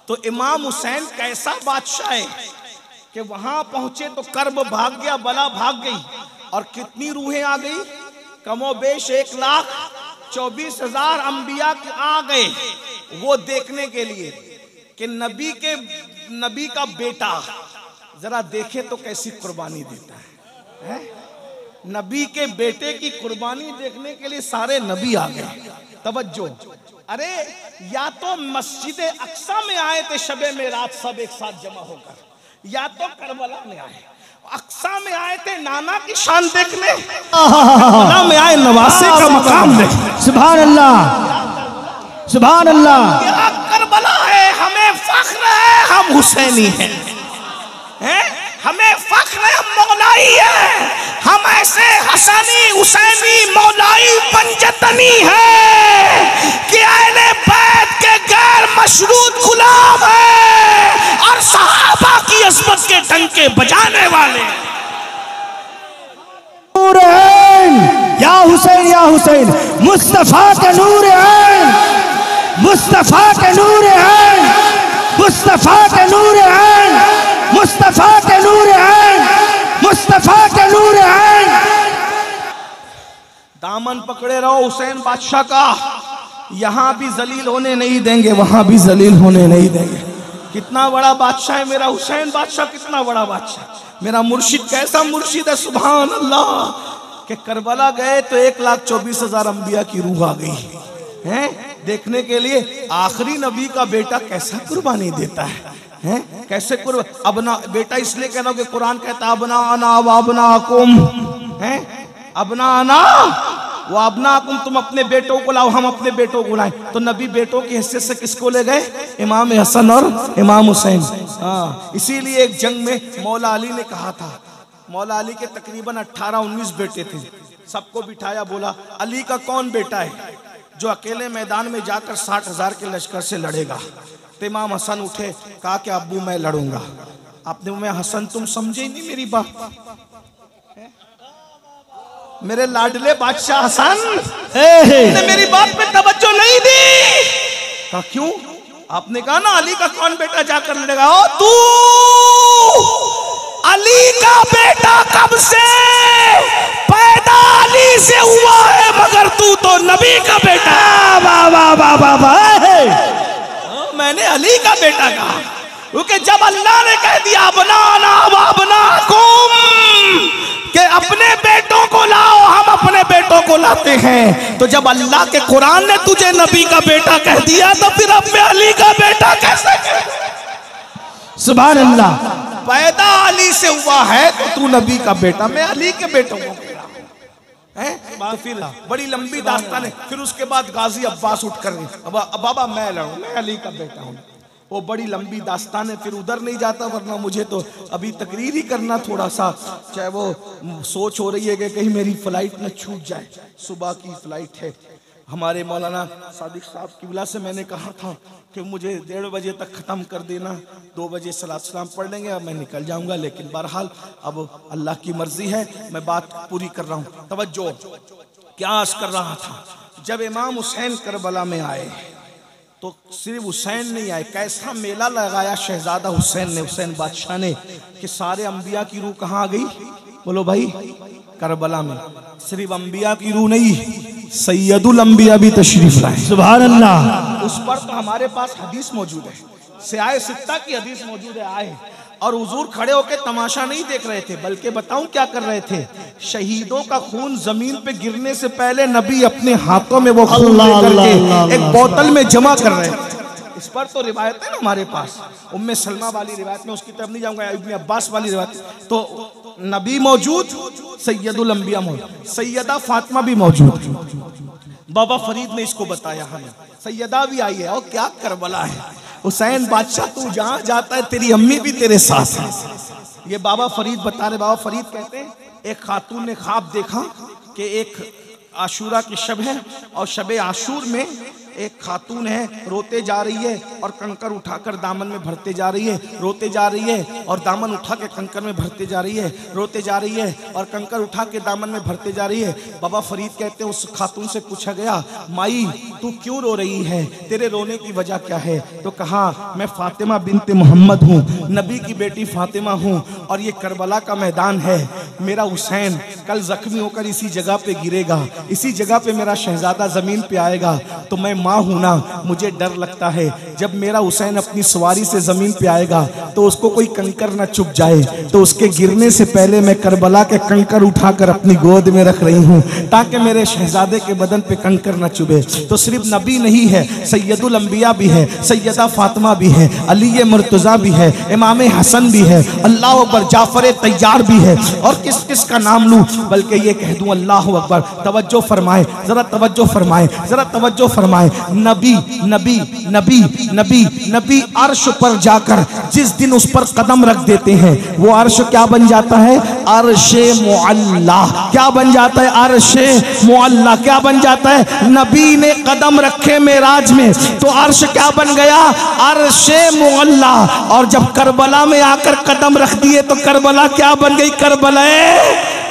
तो इमाम हुसैन कैसा बादशाह है कि वहां पहुंचे तो कर्ब भाग गया, बला भाग गई, और कितनी रूहें आ गई? कमोबेश 1,24,000 अंबिया आ गए वो देखने के लिए कि नबी का बेटा जरा देखे तो कैसी कुर्बानी देता है। नबी के बेटे की कुर्बानी देखने के लिए सारे नबी आ गए। तवज्जो, अरे या तो मस्जिद अक्सा में आए थे शबे मेराज सब एक साथ जमा होकर, या तो करबला में आए। अक्सा में आए थे नाना की शान देखने, करबला में आए नवासे का मकाम देखने। सुभान अल्लाह, सुभान अल्लाह। क्या करबला है, हमें फख्र है हम हुसैनी हैं, हमें फख्र है हम मौलाई है, हम ऐसे हसनी हुसैनी मौलाई पंजतनी है कि अहले बैत के गैर मशरूत गुलाम है और सहाबा की अज़मत के डंके बजाने वाले। नूर ऐन या हुसैन, या हुसैन, मुस्तफा के नूर ऐन, मुस्तफा के नूर ऐन, मुस्तफा के नूर ऐन, मुस्तफा के नूर ऐन, मुस्तफा के नूर ऐन। दामन पकड़े रहो हुसैन बादशाह का, यहां भी जलील होने नहीं देंगे, वहां भी जलील होने नहीं देंगे। कितना बड़ा बादशाह है मेरा हुसैन बादशाह, कितना बड़ा बादशाह। मेरा मुर्शिद कैसा मुर्शिद है, सुभान अल्लाह। कि करबला गए तो 1,24,000 अंबिया की रूह आ गई है देखने के लिए आखिरी नबी का बेटा कैसा कुर्बानी देता है, कैसे अपना बेटा इसलिए कह रहा हूं कि कुरान कहता अबना अना व अबनाकुम, अबना अना वो अबनाकुम, तुम अपने बेटों को लाओ हम अपने बेटों को लाए। तो नबी बेटों की हैसियत से किसको ले गए? इमाम हसन और इमाम हुसैन। इसीलिए एक जंग में मौला अली ने कहा था, मौला अली के तकरीबन 18-19 बेटे थे, सबको बिठाया, बोला अली का कौन बेटा है जो अकेले मैदान में जाकर 60,000 के लश्कर से लड़ेगा? तो इमाम हसन उठे, कहा कि अब्बू मैं लड़ूंगा। आपने मैं हसन तुम समझे नहीं मेरी बात, मेरे लाडले बादशाह हसन ने मेरी बात पे तवज्जो नहीं दी। कहा क्यों? आपने कहा ना अली का कौन बेटा जाकर लड़ेगा। ओ तू अली का बेटा कब से पैदा अली से हुआ है, मगर तू तो नबी का बेटा। वाह वाह वाह वाह वाह। मैंने अली का बेटा कहा क्योंकि जब अल्लाह ने कह दिया बनाना वबनाकुम के अपने बेटों को लाओ, हम अपने बेटों को लाते हैं, तो जब अल्लाह के कुरान ने तुझे नबी का बेटा कह दिया तो फिर अब मैं अली का बेटा कैसे कह? सुभान अल्लाह। पैदा अली से हुआ है तो तू नबी का बेटा, मैं अली के बेटों को तो फिर बड़ी लंबी दास्तान है। फिर उसके बाद गाजी अब्बास उठकर बाबा मैं लड़ूं, मैं अली का बेटा हूं, वो बड़ी लंबी दास्तान है। फिर उधर नहीं जाता वरना मुझे तो अभी तकरीर ही करना थोड़ा सा, चाहे वो सोच हो रही है कि कहीं मेरी फ्लाइट न छूट जाए, सुबह की फ्लाइट है। हमारे मौलाना सादिक साहब की वजह से मैंने कहा था कि मुझे 1:30 बजे तक ख़त्म कर देना, 2 बजे सलात सलाम पढ़ लेंगे, अब मैं निकल जाऊंगा। लेकिन बहरहाल अब अल्लाह की मर्जी है, मैं बात पूरी कर रहा हूँ। तवज्जो, क्या अर्ज़ कर रहा था, जब इमाम हुसैन करबला में आए तो सिर्फ हुसैन नहीं आए, कैसा मेला लगाया शहजादा हुसैन ने, हुसैन बादशाह ने, कि सारे अंबिया की रूह कहाँ आ गई? बोलो भाई, करबला में। सिर्फ अंबिया की रूह नहीं, सैयदुल अंबिया भी तशरीफ लाए। सुभान अल्लाह। उस पर तो हमारे पास हदीस मौजूद है, सियाए सित्ता की हदीस मौजूद है। आए और हुजूर खड़े होकर तमाशा नहीं देख रहे थे, बल्कि बताऊं क्या कर रहे थे? शहीदों का खून जमीन पे गिरने से पहले नबी अपने हाथों में वो खून लेकर के एक बोतल में जमा कर रहे थे। इस पर तो रिवायत है ना हमारे पास, उम्मे सलमा वाली रिवायत में, उसकी तरफ नहीं जाऊंगा, इब्ने अब्बास वाली रिवायत। तो नबी मौजूद, सैयदुल अंबिया मौजूद, सैयदा फातिमा भी मौजूद। बाबा फरीद ने इसको बताया हमें। सैयदा भी आई है और क्या करबला है। हुसैन बादशाह तू जहां जाता है तेरी अम्मी भी तेरे साथ है। ये बाबा फरीद बता रहे। बाबा फरीद कहते हैं एक खातून ने ख्वाब देखा कि एक आशूरा की शब है और शब आशूर में एक खातून है, रोते जा रही है और कंकर उठाकर दामन में भरते जा रही है, रोते जा रही है और दामन उठा के कंकर में भरते जा रही है, रोते जा रही है और कंकर उठा के दामन में भरते जा रही है। बाबा फरीद कहते हैं उस खातून से पूछा गया, माई तू क्यों रो रही है, तेरे रोने की वजह क्या है? तो कहा मैं फातिमा बिनते मोहम्मद हूँ, नबी की बेटी फातिमा हूँ और ये करबला का मैदान है। मेरा हुसैन कल जख्मी होकर इसी जगह पे गिरेगा, इसी जगह पे मेरा शहजादा जमीन पे आएगा। तो मैं माँ हूं ना, मुझे डर लगता है जब मेरा हुसैन अपनी सवारी से जमीन पे आएगा तो उसको कोई कंकर ना चुभ जाए, तो उसके गिरने से पहले मैं करबला के कंकर उठाकर अपनी गोद में रख रही हूँ ताकि मेरे शहजादे के बदन पे कंकर ना चुभे। तो सिर्फ नबी नहीं है, सैयदुल अंबिया भी है, सैयदा फातिमा भी है, अली मुर्तजा भी है, इमाम हसन भी है, अल्लाह अकबर, जाफर तैयार भी है। और किस किस का नाम लूं, बल्कि ये कह दूं अल्लाह अकबर। तवज्जो फरमाए, जरा तवज्जो फरमाए, जरा तवज्जो फरमाए। नबी नबी नबी नबी नबी अर्श पर जाकर जिस दिन उस पर कदम रख देते हैं वो अर्श क्या बन जाता है? अर्शे मुअल्ला। क्या बन जाता है? अर्शे मुअल्ला। क्या बन जाता है? नबी ने कदम रखे मेराज में तो अर्श क्या बन गया? अर्शे मुअल्ला। और जब करबला में आकर कदम रख दिए तो करबला क्या बन गई? करबला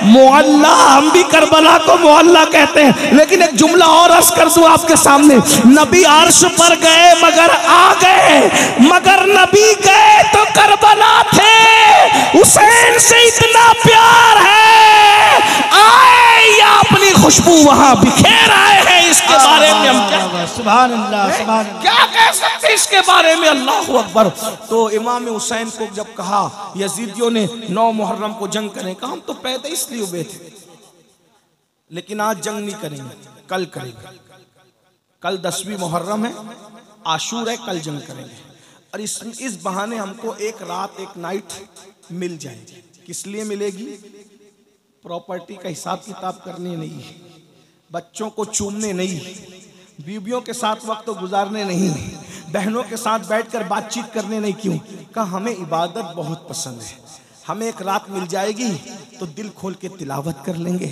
मुअल्ला। हम भी करबला को मुअल्ला कहते हैं। लेकिन एक जुमला और अर्ज कर दूं आपके सामने, नबी अर्श पर गए मगर आ गए, मगर नबी गए तो करबला थे। हुसैन से इतना प्यार है, आए या अपनी खुशबू वहां बिखेर आए हैं। इसके बारे में हम क्या सुभान अल्लाह, सुभान अल्लाह, क्या कह सकते इसके बारे में? अल्लाह अकबर। तो इमाम हुसैन को जब कहा यजीदियों ने 9 मुहर्रम को जंग करें, कहा हम तो पैदा इसलिए हुए थे, लेकिन आज जंग नहीं करेंगे, कल करेंगे। कल 10वीं मुहर्रम है, आशूर है, कल जंग करेंगे। और इस बहाने हमको एक रात एक नाइट मिल जाएगी। किस लिए मिलेगी? प्रॉपर्टी का हिसाब किताब करने नहीं, बच्चों को चूमने नहीं, बीवियों के साथ वक्त गुजारने नहीं, बहनों के साथ बैठकर बातचीत करने नहीं। क्यों? कहा हमें इबादत बहुत पसंद है। हमें एक रात मिल जाएगी तो दिल खोल के तिलावत कर लेंगे,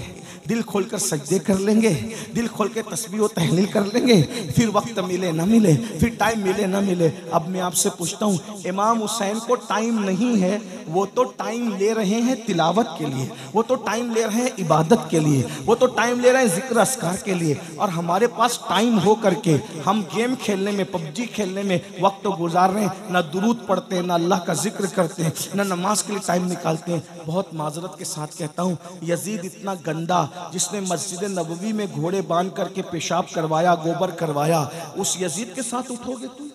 दिल खोल कर सजदे कर लेंगे, दिल खोल के तस्बीह और तहलील कर लेंगे। फिर वक्त मिले ना मिले, फिर टाइम मिले ना मिले। अब मैं आपसे पूछता हूँ, इमाम हुसैन को टाइम नहीं है, वो तो टाइम ले रहे हैं तिलावत के लिए, वो तो टाइम ले रहे हैं इबादत के लिए, वो तो टाइम ले रहे हैं जिक्र अस्कार के लिए। और हमारे पास टाइम हो करके हम गेम खेलने में, पबजी खेलने में वक्त गुजार रहे हैं। ना दुरूद पढ़ते हैं, ना अल्लाह का जिक्र करते हैं, ना नमाज के लिए टाइम निकालते हैं। बहुत माजरत के साथ कहता हूँ, यजीद इतना गंदा जिसने मस्जिद नबवी में घोड़े बांध करके पेशाब करवाया, गोबर करवाया, उस यजीद के साथ उठोगे तुम?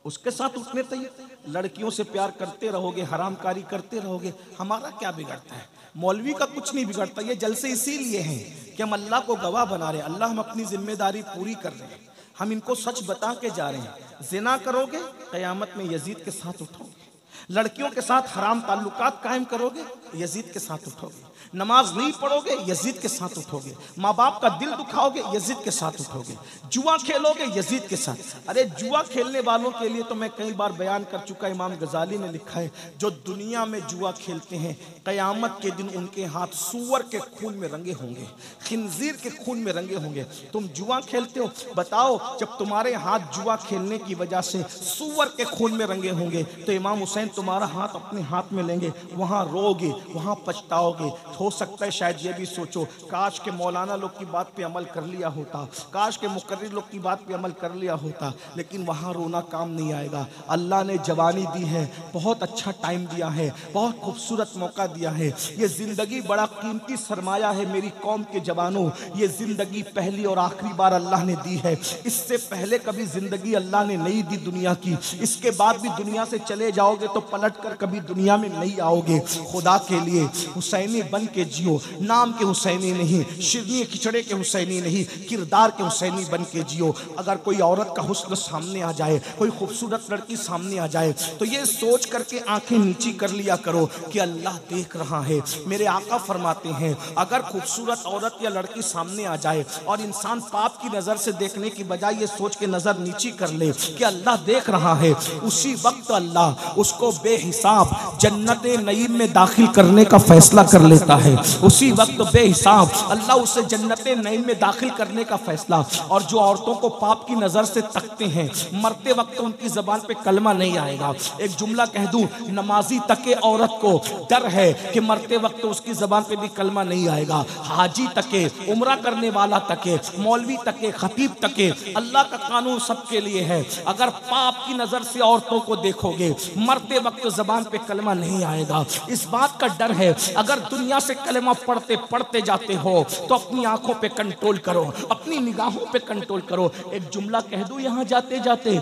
उसके साथ उठने तैयार? लड़कियों से प्यार करते रहोगे, हरामकारी करते रहोगे, हमारा क्या बिगड़ता है? मौलवी का कुछ नहीं बिगड़ता। ये जलसे इसीलिए हैं कि हम अल्लाह को गवाह बना रहे हैं। अल्लाह हम अपनी जिम्मेदारी पूरी कर रहे हैं, हम इनको सच बता के जा रहे हैं। जिना करोगे क़यामत में यजीद के साथ उठोगे, लड़कियों के साथ हराम ताल्लुकात कायम करोगे, यजीद के साथ उठोगे, नमाज नहीं पढ़ोगे, यजीद के साथ उठोगे, माँ बाप का दिल दुखाओगे, यजीद के साथ उठोगे, जुआ खेलोगे, यजीद के साथ। अरे जुआ खेलने वालों के लिए तो मैं कई बार बयान कर चुका, इमाम गजाली ने लिखा है, जो दुनिया में जुआ खेलते हैं क़यामत के दिन उनके हाथ सूअर के खून में रंगे होंगे, खिंजीर के खून में रंगे होंगे। तुम जुआ खेलते हो, बताओ जब तुम्हारे हाथ जुआ खेलने की वजह से सूअर के खून में रंगे होंगे तो इमाम हुसैन तुम्हारा हाथ अपने हाथ में लेंगे, वहां रोगे, वहां पछताओगे। हो सकता है शायद ये भी सोचो, काश के मौलाना लोग की बात पे अमल कर लिया होता, काश के मुकर्रिर लोग की बात पे अमल कर लिया होता, लेकिन वहां रोना काम नहीं आएगा। अल्लाह ने जवानी दी है, बहुत अच्छा टाइम दिया है, बहुत खूबसूरत मौका दिया है। ये जिंदगी बड़ा कीमती सरमाया है मेरी कौम के जवानों। ये जिंदगी पहली और आखिरी बार अल्लाह ने दी है, इससे पहले कभी जिंदगी अल्लाह ने नहीं दी दुनिया की। इसके बाद भी दुनिया से चले जाओगे तो पलट कर कभी दुनिया में नहीं आओगे। खुदा के लिए हुसैनी बन के जियो, नाम के हुसैनी नहीं, शिरनी खिचड़े के हुसैनी नहीं, किरदार के हुसैनी बन के जियो। अगर कोई औरत का हुस्न सामने आ जाए, कोई खूबसूरत लड़की सामने आ जाए, तो ये सोच करके आंखें नीची कर लिया करो कि अल्लाह देख रहा है। मेरे आका फरमाते हैं, अगर खूबसूरत औरत या लड़की सामने आ जाए और इंसान पाप की नजर से देखने की बजाय ये सोच के नजर नीची कर ले कि अल्लाह देख रहा है, उसी वक्त अल्लाह उसको बेहिसाब जन्नत नईम में दाखिल करने का फैसला कर लेता है। उसी वक्त बेहिसाब अल्लाह उसे जन्नत नईम में दाखिल करने का फैसला। और जो औरतों को पाप की नजर से तकते हैं, मरते वक्त उनकी जबान पे कलमा नहीं आएगा। एक जुमला कह दूं, नमाजी तके औरत को डर है कि मरते वक्त उसकी जबान पे भी कलमा नहीं आएगा। हाजी तके, उम्रा करने वाला तके, मौलवी तके, खतीब तके, अल्लाह का कानून सबके लिए है। अगर पाप की नजर से औरतों को देखोगे, मरते वक्त जबान पे कलमा नहीं आएगा। इस बात का डर है, अगर दुनिया से कलमा पढ़ते पढ़ते जाते हो तो अपनी आंखों पे कंट्रोल करो, अपनी निगाहों पे कंट्रोल करो। एक जुमला कह दूं यहाँ जाते जाते,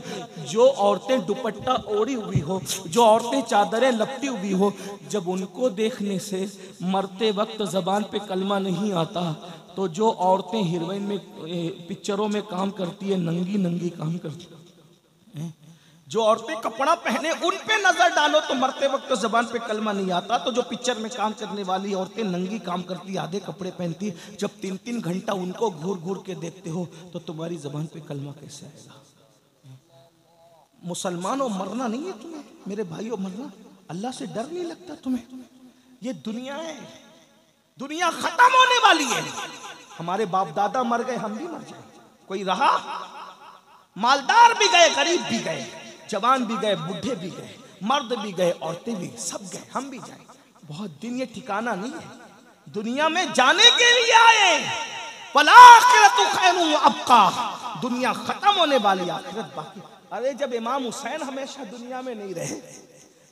जो औरतें दुपट्टा ओढ़ी हुई हो, जो औरतें चादरें लपटी हुई हो, जब उनको देखने से मरते वक्त जबान पे कलमा नहीं आता, तो जो औरतें हीरोइन में पिक्चरों में काम करती है, नंगी नंगी काम करती है, जो औरतें कपड़ा पहने उन पे नजर डालो तो मरते वक्त तो जबान पे कलमा नहीं आता। तो जो पिक्चर में काम करने वाली औरतें नंगी काम करती, आधे कपड़े पहनती, जब 3-3 घंटा उनको घूर घूर के देखते हो तो तुम्हारी जबान पे कलमा कैसे आएगा? मुसलमानों मरना नहीं है तुम्हें, मेरे भाइयों मरना, अल्लाह से डर नहीं लगता तुम्हें? ये दुनिया है, दुनिया खत्म होने वाली है। हमारे बाप दादा मर गए, हम भी मर जाए, कोई रहा? मालदार भी गए, गरीब भी गए, जवान भी गए, बूढ़े भी गए, मर्द भी गए, औरतें भी, सब गए, हम भी जाए। बहुत दिन ये ठिकाना नहीं है, दुनिया में जाने के लिए आए। वलाखिरतु खैरुन व अबका, दुनिया खत्म होने वाली, आखिरत बाकी। अरे जब इमाम हुसैन हमेशा दुनिया में नहीं रहे,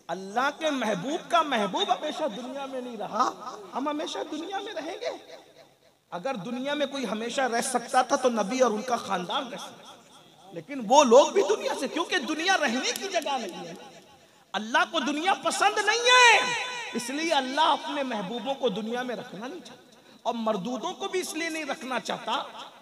अल्लाह के महबूब का महबूब हमेशा दुनिया में नहीं रहा, हम हमेशा दुनिया में रहेंगे? अगर दुनिया में कोई हमेशा रह सकता था तो नबी और उनका खानदान रह सकता, लेकिन वो लोग भी दुनिया से, क्योंकि दुनिया रहने की जगह नहीं है। अल्लाह को दुनिया पसंद नहीं है, इसलिए अल्लाह अपने महबूबों को दुनिया में रखना नहीं चाहता, और मरदूदों को भी इसलिए नहीं रखना चाहता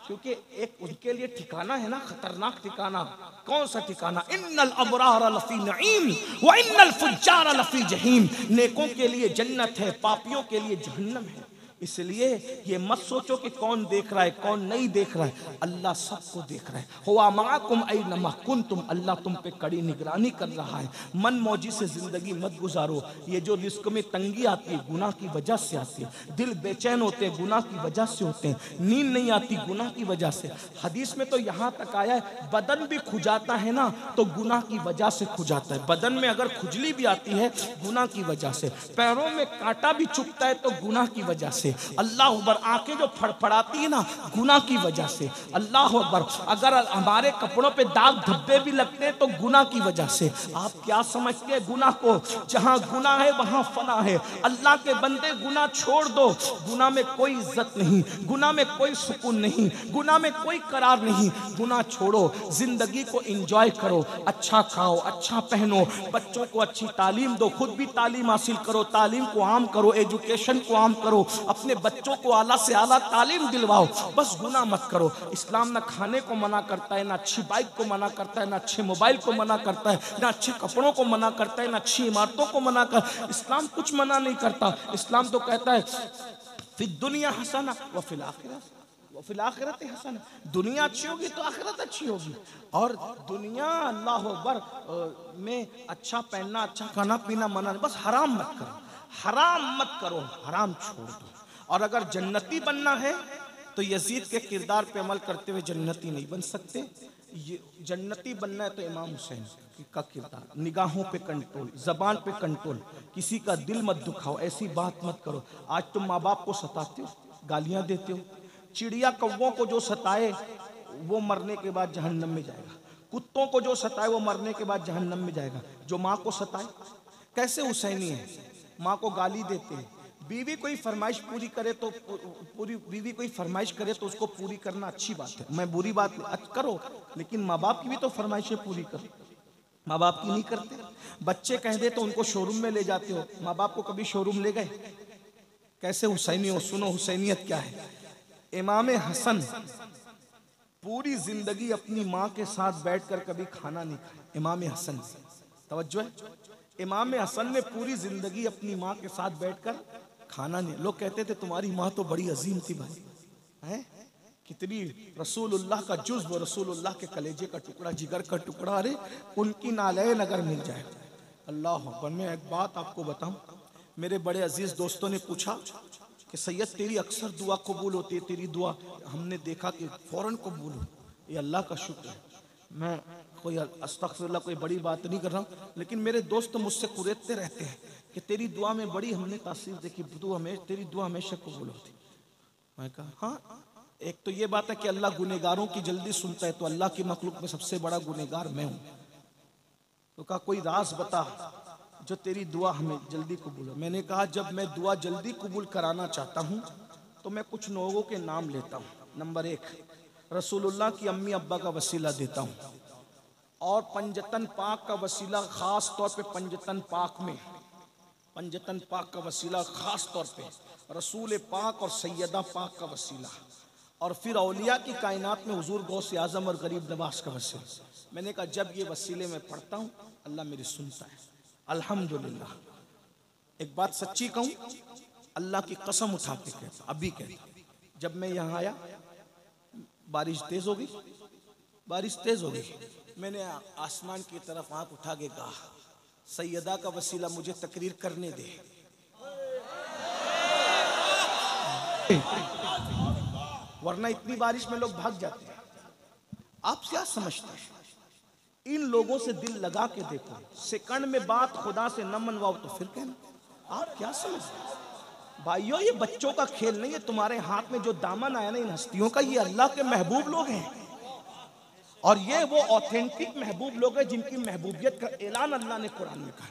क्योंकि एक उनके लिए ठिकाना है ना, खतरनाक ठिकाना। कौन सा ठिकाना? इन्नल अबरार लफी नईम व इन्नल फुज्जार लफी जहीम। नेकों के लिए जन्नत है, पापियों के लिए जहन्नम है। इसलिए ये मत सोचो कि कौन देख रहा है कौन नहीं देख रहा है, अल्लाह सबको देख रहा है। हुआ माकुम ऐनमा कुंतुम, अल्लाह तुम पे कड़ी निगरानी कर रहा है। मन मौजी से जिंदगी मत गुजारो। ये जो रिस्क में तंगी आती है गुनाह की वजह से आती है, दिल बेचैन होते हैं गुनाह की वजह से होते हैं, नींद नहीं आती गुनाह की वजह से। हदीस में तो यहाँ तक आया है, बदन भी खुजाता है ना तो गुनाह की वजह से खुजाता है। बदन में अगर खुजली भी आती है गुनाह की वजह से, पैरों में कांटा भी चुभता है तो गुनाह की वजह से। अल्लाह अकबर, आंखें जो फड़फड़ाती है ना गुनाह की वजह से। अल्लाह अकबर, अगर हमारे कपड़ों पे दाग धब्बे भी लगते हैं तो गुनाह की वजह से। आप क्या समझते हैं गुनाह को? जहां गुनाह है वहां फना है। अल्लाह के बंदे गुनाह छोड़ दो, गुनाह में कोई इज्जत नहीं, गुनाह में कोई सुकून नहीं, गुनाह में कोई करार नहीं। गुनाह छोड़ो, जिंदगी को एंजॉय करो, अच्छा खाओ, अच्छा पहनो, बच्चों को अच्छी तालीम दो, खुद भी तालीम हासिल करो, तालीम को आम करो, एजुकेशन को आम करो, अपने बच्चों को आला से आला तालीम दिलवाओ, बस गुनाह मत करो। इस्लाम ना खाने को मना करता है, ना अच्छी बाइक को मना करता है, ना अच्छे मोबाइल को मना करता है, ना अच्छे कपड़ों को मना करता है, ना अच्छी इमारतों को मना कर। इस्लाम कुछ मना नहीं करता। इस्लाम तो कहता है फिर दुनिया हसना व फिल आखिरत हसना, दुनिया अच्छी होगी तो आखिरत अच्छी होगी। और दुनिया अल्लाह अकबर में अच्छा पहनना, अच्छा खाना पीना मना, बस हराम मत करो, हराम मत करो, हराम छोड़ दो। और अगर जन्नती बनना है तो यजीद के किरदार पे अमल करते हुए जन्नती नहीं बन सकते। ये जन्नती बनना है तो इमाम हुसैन का किरदार, निगाहों पे कंट्रोल, जबान पे कंट्रोल, किसी का दिल मत दुखाओ, ऐसी बात मत करो। आज तुम माँ बाप को सताते हो, गालियां देते हो। चिड़िया कौवों को जो सताए वो मरने के बाद जहन्नम में जाएगा, कुत्तों को जो सताए वो मरने के बाद जहन्नम में जाएगा। जो माँ को सताए, कैसे हुसैनी है, माँ को गाली देते हैं। बीवी कोई फरमाइश पूरी करे तो बीवी कोई फरमाइश करे तो उसको पूरी करना अच्छी बात है, मैं बुरी बात करो, लेकिन माँ बाप की भी तो फरमाइशें पूरी करो। माँ बाप की नहीं करते। बच्चे कह दे तो उनको शोरूम में ले जाते हो, माँ बाप को कभी शोरूम ले गए? कैसे हुसैनी हो? सुनो हुसैनियत क्या है। इमाम हसन पूरी जिंदगी अपनी माँ के साथ बैठकर कभी खाना नहीं खाया। इमाम हसन, तवज्जो है, इमाम हसन ने पूरी जिंदगी अपनी माँ के साथ बैठकर खाना नहीं। लोग कहते थे तुम्हारी माँ तो बड़ी अजीम थी भाई, है कितनी रसूलुल्लाह का जुज़्व, रसूलुल्लाह के कलेजे का टुकड़ा, जिगर का टुकड़ा, अरे उनकी नालैन अगर मिल जाए। अल्लाह अकबर। मैं एक बात आपको बताऊं, मेरे बड़े अजीज दोस्तों ने पूछा कि सैयद तेरी अक्सर दुआ कबूल होती है, तेरी दुआ हमने देखा कि फौरन कबूल हो। ये अल्लाह का शुक्र है। मैं कोई अस्तगफिरुल्लाह कोई बड़ी बात नहीं कर रहा हूँ, लेकिन मेरे दोस्त मुझसे कुरेदते रहते हैं कि तेरी दुआ में बड़ी हमने तासीर देखी, तेरी दुआ हमेशा कबूल होती। मैं कहा हाँ, एक तो ये बात है कि अल्लाह गुनेगारों की जल्दी सुनता है, तो अल्लाह की मखलूक में सबसे बड़ा गुनेगार मैं हूँ। तो कहा कोई राज बता जो तेरी दुआ हमें जल्दी कबूल हो। मैंने कहा जब मैं दुआ जल्दी कबूल कराना चाहता हूँ तो मैं कुछ लोगों के नाम लेता हूँ। नंबर 1, रसूलुल्लाह की अम्मी अब्बा का वसीला देता हूँ, और पंजतन पाक का वसीला, खास तौर पे पंजतन पाक में, पंजतन पाक का वसीला खास तौर पे रसूल पाक और सैयदा पाक का वसीला, और फिर औलिया की कायनात में हुजूर गौसे आजम और गरीब नवाज का वसीला। मैंने कहा जब ये वसीले में पढ़ता हूँ अल्लाह मेरी सुनता है, अल्हम्दुलिल्लाह। एक बात सच्ची कहूँ, अल्लाह की कसम उठा के कहता, अभी कहता, जब मैं यहाँ आया बारिश तेज हो गई, बारिश तेज हो गई, मैंने आसमान की तरफ आंख उठा के कहा सैयदा का वसीला मुझे तकरीर करने दे। वरना इतनी बारिश में लोग भाग जाते हैं। आप क्या समझते हैं? इन लोगों से दिल लगा के देखो, सेकंड में बात खुदा से न मनवाओ तो फिर कहना। आप क्या समझते हैं भाइयों? ये बच्चों का खेल नहीं है। तुम्हारे हाथ में जो दामन आया ना इन हस्तियों का, ये अल्लाह के महबूब लोग हैं, और ये वो ऑथेंटिक महबूब लोग हैं जिनकी महबूबियत का ऐलान अल्लाह ने कुरान में कहा।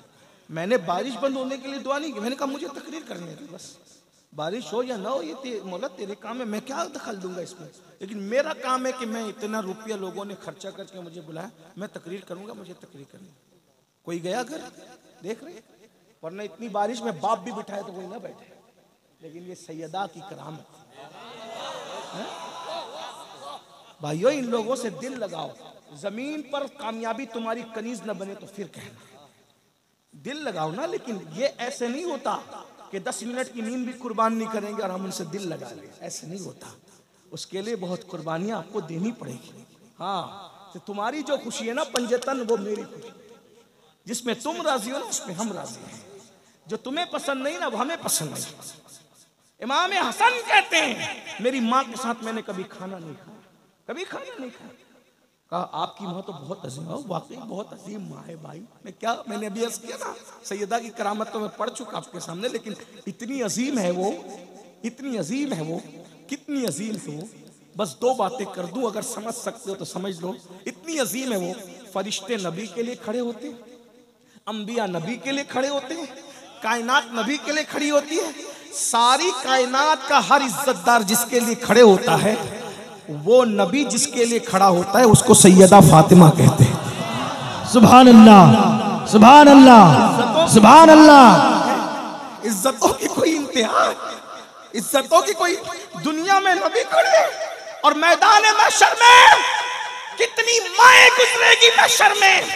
मैंने बारिश बंद होने के लिए दुआ नहीं की, मैंने कहा मुझे तकरीर करने दे, बस बारिश हो या ना हो ये मौला तेरे काम है, मैं क्या दखल दूंगा इसमें। लेकिन मेरा काम है कि मैं इतना रुपया लोगों ने खर्चा करके मुझे बुलाया, मैं तकरीर करूंगा, मुझे तकरीर करनी। कोई गया घर, देख रहे, वरना इतनी बारिश में बाप भी बिठाए तो कोई ना बैठे। लेकिन ये सैयदा की करामत है। भाइयों इन लोगों से दिल लगाओ। जमीन पर कामयाबी तुम्हारी कनीज न बने तो फिर कहना, दिल लगाओ ना। लेकिन ये ऐसे नहीं होता कि 10 मिनट की नींद भी कुर्बान नहीं करेंगे और हम उनसे दिल लगा लें, ऐसे नहीं होता। उसके लिए बहुत कुर्बानियां आपको देनी पड़ेगी। हाँ, तो तुम्हारी जो खुशी है ना पंजतन, वो मेरी खुशी। जिसमें तुम राजी हो ना उसमें हम राजी हैं। जो तुम्हें पसंद नहीं ना वो हमें पसंद नहीं। इमाम हसन कहते हैं मेरी माँ के साथ मैंने कभी खाना नहीं खाया, कभी खाना नहीं खाया। कहा आपकी माँ तो बहुत अजीम है। वाकई बहुत अजीम माँ है भाई। मैं क्या, मैंने अभी अर्ज किया ना सैयदा की करामत तो मैं पढ़ चुका आपके सामने, लेकिन इतनी अजीम है वो, इतनी अजीम है वो, कितनी अजीम है वो। बस 2 बातें कर दूं, अगर समझ सकते हो तो समझ लो। इतनी अजीम है वो, फरिश्ते नबी के लिए खड़े होते हैं, अंबिया नबी के लिए खड़े होते हैं, कायनात नबी के लिए खड़ी होती है। सारी कायनात का हर इज्जतदार जिसके लिए खड़े होता है, वो नबी जिसके लिए खड़ा होता है उसको सैयदा फातिमा कहते हैं। सुभान अल्लाह, सुभान अल्लाह, सुभान अल्लाह। इज्जतों की कोई इंतहा, इज्जतों की कोई, दुनिया में नबी खड़े और मैदान महशर में कितनी माएं गुजरेगी महशर में,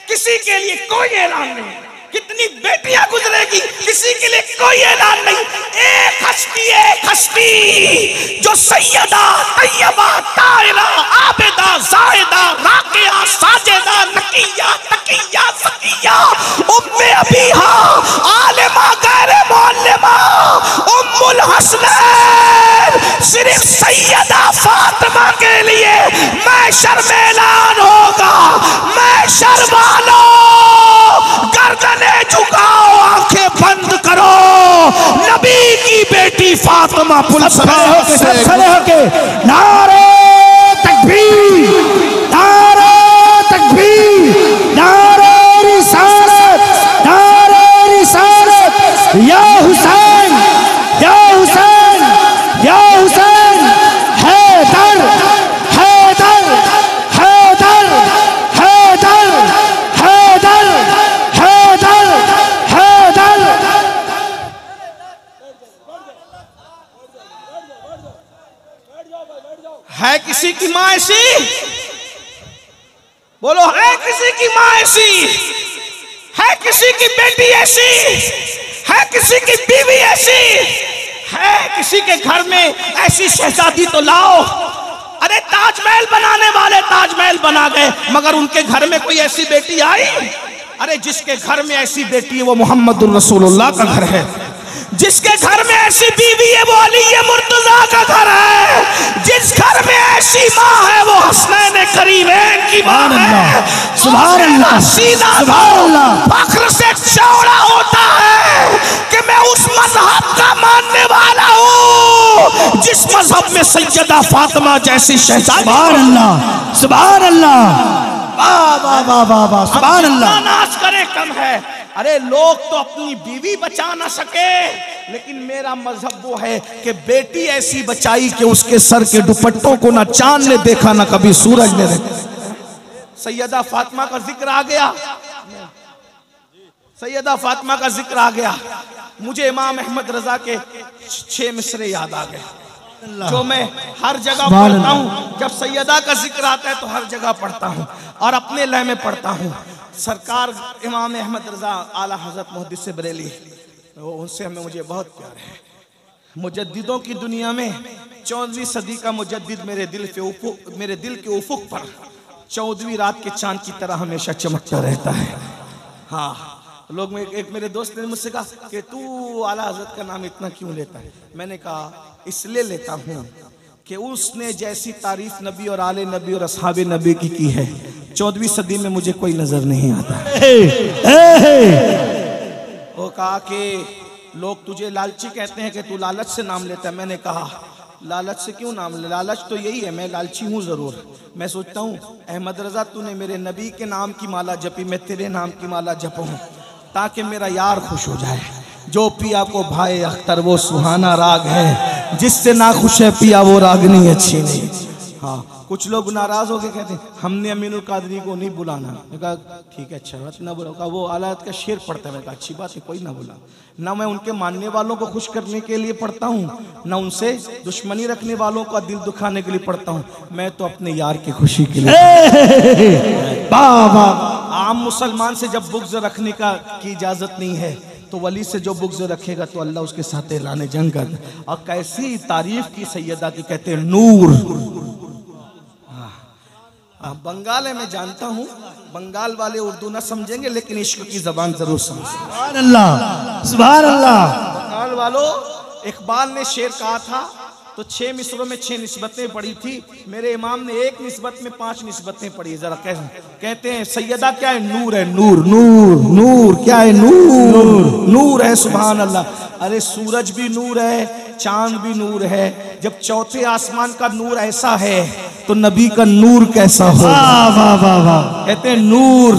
किसी के लिए कोई ऐलान नहीं। कितनी बेटियां गुजरेगी, किसी के लिए कोई ऐलान नहीं। एक हस्ती जो सैयदा तैयबा ताहिरा आबिदा जाहिदा राकिया साजिदा नकिया तकिया ज़किया उम्मे अबीहा आलिमा गैर मुअल्लिमा उम्मुल हसनैन, सिर्फ सैयदा फातिमा के लिए महशर में ऐलान होगा। महशर वालों गर्दने झुकाओ, आंखें बंद करो, नबी की बेटी फातिमा खड़े होके नारे तकबीर, नारे तकबीर, नारे रिसालत, नारे रिसालत। या हुसैन, या हुसैन, या हुसैन, हैदर, हैदर, हैदर, हैदर, हैदर, हैदर, हैदर। है किसी की माँ ऐसी? बोलो, है किसी की माँ ऐसी? है किसी की बेटी ऐसी? है किसी की बीवी ऐसी? है किसी के घर में ऐसी शहजादी तो लाओ। अरे ताजमहल बनाने वाले ताजमहल बना गए, मगर उनके घर में कोई ऐसी बेटी आई? अरे जिसके घर में ऐसी बेटी है वो मोहम्मदुर रसूलुल्लाह का घर है। जिसके घर में ऐसी बीवी है वो अली मुर्तजा का घर है। जिस घर में ऐसी माँ है वो हसनैन करीमैन की माँ है। सुभान अल्लाह, सीधा सुभान अल्लाह। फख्र से चौड़ा होता है कि मैं उस मजहब का मानने वाला हूँ जिस मजहब में सैयदा फातिमा जैसी शहजादी। सुभान अल्लाह, सुभान अल्लाह, वाह वाह वाह वाह वाह, सुभान अल्लाह। नाश करे कम है। अरे लोग तो अपनी बीवी बचा ना सके, लेकिन मेरा मजहब वो है कि बेटी ऐसी बचाई कि उसके सर के दुपट्टों को ना चांद ने देखा ना कभी सूरज ने देखा। सैयदा फातिमा का जिक्र आ गया, सैयदा फातिमा का जिक्र आ गया, मुझे इमाम अहमद रजा के 6 मिसरे याद आ गए जो मैं हर जगह पढ़ता हूँ। जब सैयदा का जिक्र आता है तो हर जगह पढ़ता हूँ और अपने लय में पढ़ता हूँ। सरकार इमाम अहमद रजा आला हजरत मुहद्दिस से बरेली, तो उनसे हमें मुझे बहुत प्यार है। मुजद्दिदों की दुनिया में 14वीं सदी का मुजद्दिद मेरे दिल के उफुक पर 14वीं रात के चांद की तरह हमेशा चमकता रहता है। हाँ, लोग में एक मेरे दोस्त ने मुझसे कहा कि तू आला हजरत का नाम इतना क्यों लेता है? मैंने कहा इसलिए लेता हूँ कि उसने जैसी तारीफ नबी और आले नबी और असहाबे नबी की है 14वीं सदी में मुझे कोई नजर नहीं आता। वो कहा कि लोग तुझे लालची कहते हैं कि तू लालच से नाम लेता है। मैंने कहा लालच से क्यों नाम ले? लालच तो यही है, मैं लालची हूँ जरूर। मैं सोचता हूँ अहमद रजा तूने मेरे नबी के नाम की माला जपी, मैं तेरे नाम की माला जपूं ताकि मेरा यार खुश हो जाए। जो पिया को भाई अख्तर वो सुहाना राग है, जिससे ना खुश है पिया वो रागनी अच्छी नहीं। हाँ, कुछ लोग नाराज होकर कहते हैं हमने अमीनुल कादरी को नहीं बुलाना। मैं कहा ठीक है, अच्छा बात ना बुला। वो आलात का शेर पढ़ता है। मैं कहा अच्छी बात है, कोई ना बुला। ना मैं उनके मानने वालों को खुश करने के लिए पढ़ता हूँ, ना उनसे दुश्मनी रखने वालों का दिल दुखाने के लिए पढ़ता हूँ। मैं तो अपने यार की खुशी के लिए। आम मुसलमान से जब बुग़्ज़ रखने की इजाजत नहीं है तो वली से जो बुग़्ज़ रखेगा तो अल्लाह उसके साथ ऐलान जंग कर। और कैसी तारीफ की सैयदा की, कहते हैं नूर। बंगाल है, मैं जानता हूँ बंगाल वाले उर्दू ना समझेंगे लेकिन इश्क की जबान जरूर समझेंगे। सुभान अल्लाह, सुभान अल्लाह। बंगाल वालों, इकबाल ने शेर कहा था तो 6 मिसरों में 6 निस्बतें पढ़ी थी। मेरे इमाम ने 1 निस्बत में 5 निस्बतें पढ़ी। जरा कहते हैं सैयदा क्या है? नूर है। नूर नूर नूर क्या है? नूर नूर है। सुभान अल्लाह। अरे सूरज भी नूर है, चांद भी नूर है। जब चौथे आसमान का नूर ऐसा है तो नबी का नूर कैसा हो? वाह वाह वाह वाह। कहते हैं नूर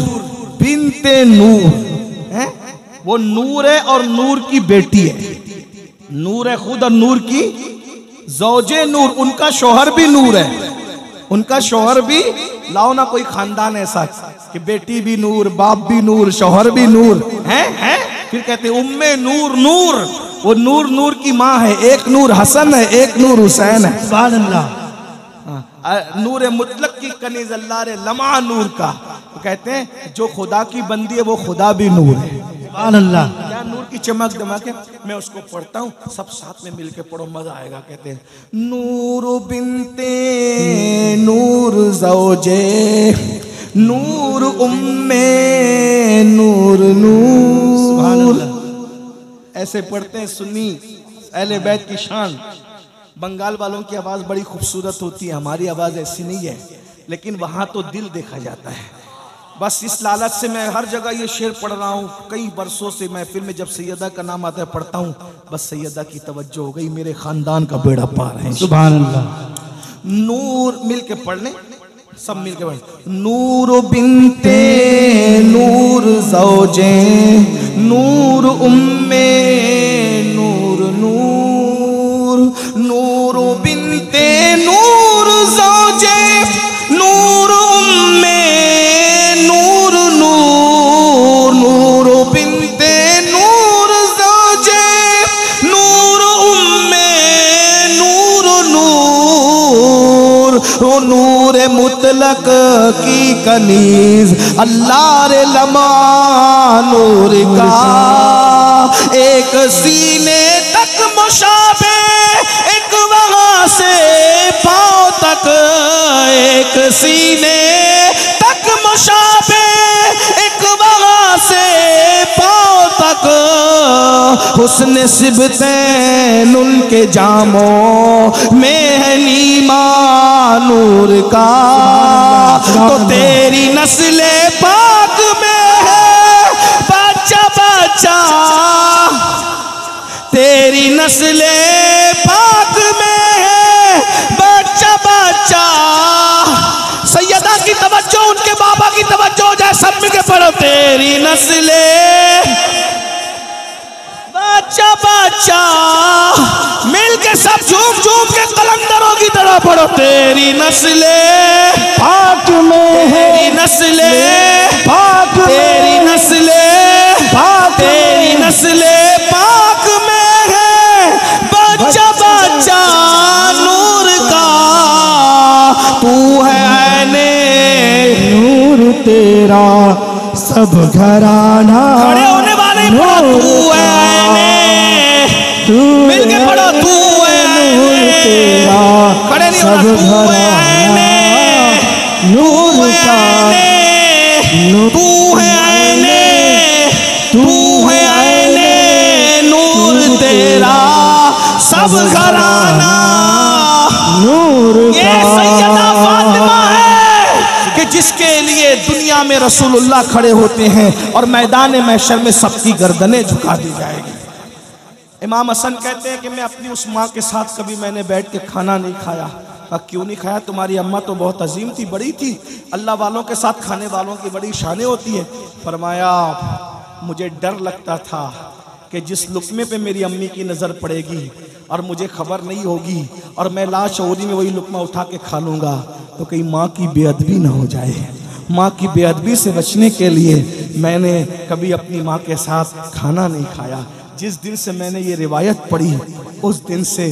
बिनते नूर है, वो नूर है और नूर की बेटी है। नूर है खुद और नूर की ज़ौजे नूर। उनका शौहर भी नूर है, उनका शौहर भी। लाओ ना कोई खानदान ऐसा कि बेटी भी नूर, बाप भी नूर, शौहर भी नूर है। फिर कहते हैं उम्मे नूर नूर। वो नूर नूर की माँ है। एक नूर हसन है, एक नूर हुसैन है। सुभान अल्लाह। नूर मुतलक की कनीज़ अल्लाह रे लम्हा नूर का। तो कहते हैं जो खुदा की बंदी है वो खुदा भी नूर है। सुभान अल्लाह। क्या नूर की चमक दमक है। मैं उसको पढ़ता हूँ, सब साथ में मिलके पढ़ो, मजा आएगा। कहते हैं नूर बिनते नूर ज़ौजे नूर उम्मे नूर नूर। ऐसे पढ़ते हैं सुन्नी अहले बैत की शान। बंगाल वालों की आवाज़ बड़ी खूबसूरत होती है, हमारी आवाज़ ऐसी नहीं है, लेकिन वहाँ तो दिल देखा जाता है। बस इस लालच से मैं हर जगह ये शेर पढ़ रहा हूँ। कई बरसों से महफिल में जब सैयदा का नाम आता है पढ़ता हूँ, बस सैयदा की तवज्जो हो गई, मेरे खानदान का बेड़ा पार है। सुभान अल्लाह। नूर मिल के पढ़ लें, सब मिल के पढ़। नूर बिनते नूर ज़ौजे नूर उम्मे नूर नूर। नूर बिनते नूर ज़ौजे नूर उम्मे नूर नूर। नूर बिनते नूर ज़ौजे नूर उम्मे नूर नूर। नूर मुतलक की कनीज, अल्लाह रे लमा नूर का, एक सीने तक मुशाबे, एक वहां से पांव तक, एक सीने तक मुशाबे, एक वहां से पांव तक, हुस्न सिबतैन उनके जामों में है नीमा नूर का। तो तेरी नस्ले पाक में है बच्चा बच्चा, तेरी नस्ले पाक में है बच्चा बच्चा। सैयदा की तवज्जो, उनके बाबा की तवज्जो जाए, सब मिल के पढ़ो। तेरी नस्ले बच्चा बच्चा, मिल के सब झूम झूम के कलंदरों की तरह पढ़ो। तेरी नस्ले पाक में है, तेरी नस्ले पाक में, तेरी नस्ले पाक, तेरी नस्ले पाक में है बच्चा बच्चा नूर का। तू है ऐने नूर तेरा सब घराना, खड़े होने वाले ही पढ़ो। तू है ऐने, मिल के पढ़ो। तू है ऐने, खड़े नहीं होना। तू है ऐने नूर का, तू है ऐने, तू है ऐने नूर तेरा सब घराना नूर ये सैयदा फातिमा है कि जिसके लिए दुनिया में रसूलुल्लाह खड़े होते हैं और मैदान महशर में सबकी गर्दनें झुका दी जाएगी। इमाम हसन कहते हैं कि मैं अपनी उस माँ के साथ कभी मैंने बैठ के खाना नहीं खाया। क्यों नहीं खाया? तुम्हारी अम्मा तो बहुत अजीम थी, बड़ी थी, अल्लाह वालों के साथ खाने वालों की बड़ी शानें होती है। फरमाया मुझे डर लगता था कि जिस लुक़्मे पे मेरी अम्मी की नज़र पड़ेगी और मुझे खबर नहीं होगी और मैं लाशऊरी में वही लुक़्मा उठा के खा लूँगा तो कहीं माँ की बेअदबी ना हो जाए। माँ की बेअदबी से बचने के लिए मैंने कभी अपनी माँ के साथ खाना नहीं खाया। जिस दिन से मैंने ये रिवायत पढ़ी उस दिन से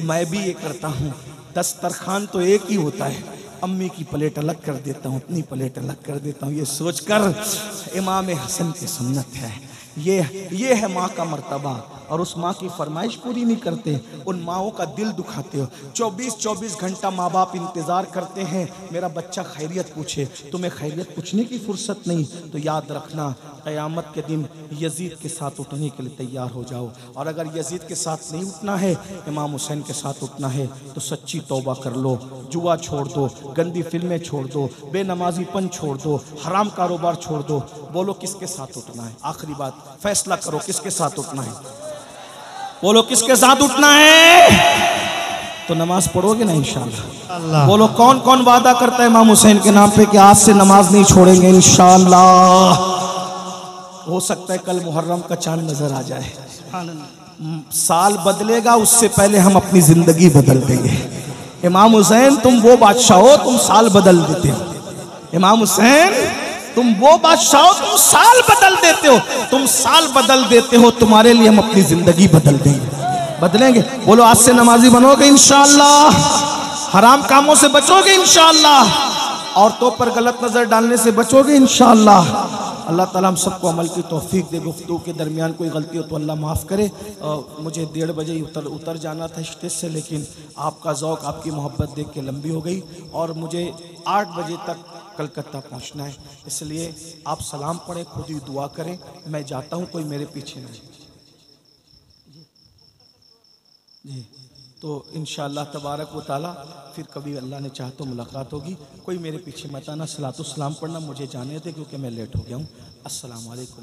मैं भी ये करता हूँ। दस्तरखान तो एक ही होता है, अम्मी की प्लेट अलग कर देता हूँ, अपनी प्लेट अलग कर देता हूँ। ये सोचकर इमाम हसन की सुन्नत है, ये है माँ का मर्तबा। और उस माँ की फरमाइश पूरी नहीं करते, उन माँओं का दिल दुखाते हो। 24-24 घंटा माँ बाप इंतज़ार करते हैं मेरा बच्चा खैरियत पूछे। तुम्हें खैरियत पूछने की फुर्सत नहीं तो याद रखना क़यामत के दिन यजीद के साथ उठने के लिए तैयार हो जाओ। और अगर यजीद के साथ नहीं उठना है, इमाम हुसैन के साथ उठना है तो सच्ची तौबा कर लो, जुआ छोड़ दो, गंदी फिल्में छोड़ दो, बेनमाजीपन छोड़ दो, हराम कारोबार छोड़ दो। बोलो किसके साथ उठना है? आखिरी बात, फैसला करो किसके साथ उठना है। बोलो किसके साथ उठना है तो नमाज पढ़ोगे ना इंशाअल्लाह। बोलो कौन कौन वादा करता है इमाम हुसैन के नाम पे कि आज से नमाज नहीं छोड़ेंगे इंशाअल्लाह। हो सकता है कल मुहर्रम का चांद नजर आ जाए, साल बदलेगा उससे पहले हम अपनी जिंदगी बदल देंगे। इमाम हुसैन तुम वो बादशाह हो, तुम साल बदल देते हो। इमाम हुसैन तुम वो बादशाह हो, तुम साल बदल देते हो, तुम साल बदल देते हो। तुम्हारे लिए हम अपनी जिंदगी बदल देंगे, बदलेंगे। बोलो आज से नमाजी बनोगे इंशाअल्लाह, हराम कामों से बचोगे इंशाअल्लाह, औरतों पर गलत नजर डालने से बचोगे इंशाअल्लाह। अल्लाह ताला हम सबको अमल की तौफीक दे। गुफ्तगू के दरमियान कोई गलती हो तो अल्लाह माफ़ करे। मुझे 1:30 बजे उतर जाना था स्टेज से, लेकिन आपका ज़ौक़ आपकी मोहब्बत देख के लंबी हो गई और मुझे 8 बजे तक कलकत्ता पहुंचना है। इसलिए आप सलाम पढ़ें, खुद ही दुआ करें, मैं जाता हूं, कोई मेरे पीछे नहीं जी। तो इंशाअल्लाह तबारक व ताला फिर कभी अल्लाह ने चाहा तो मुलाकात होगी। कोई मेरे पीछे मत आना, सलातो सलाम पढ़ना, मुझे जाने दे क्योंकि मैं लेट हो गया हूँ। अस्सलाम वालेकुम।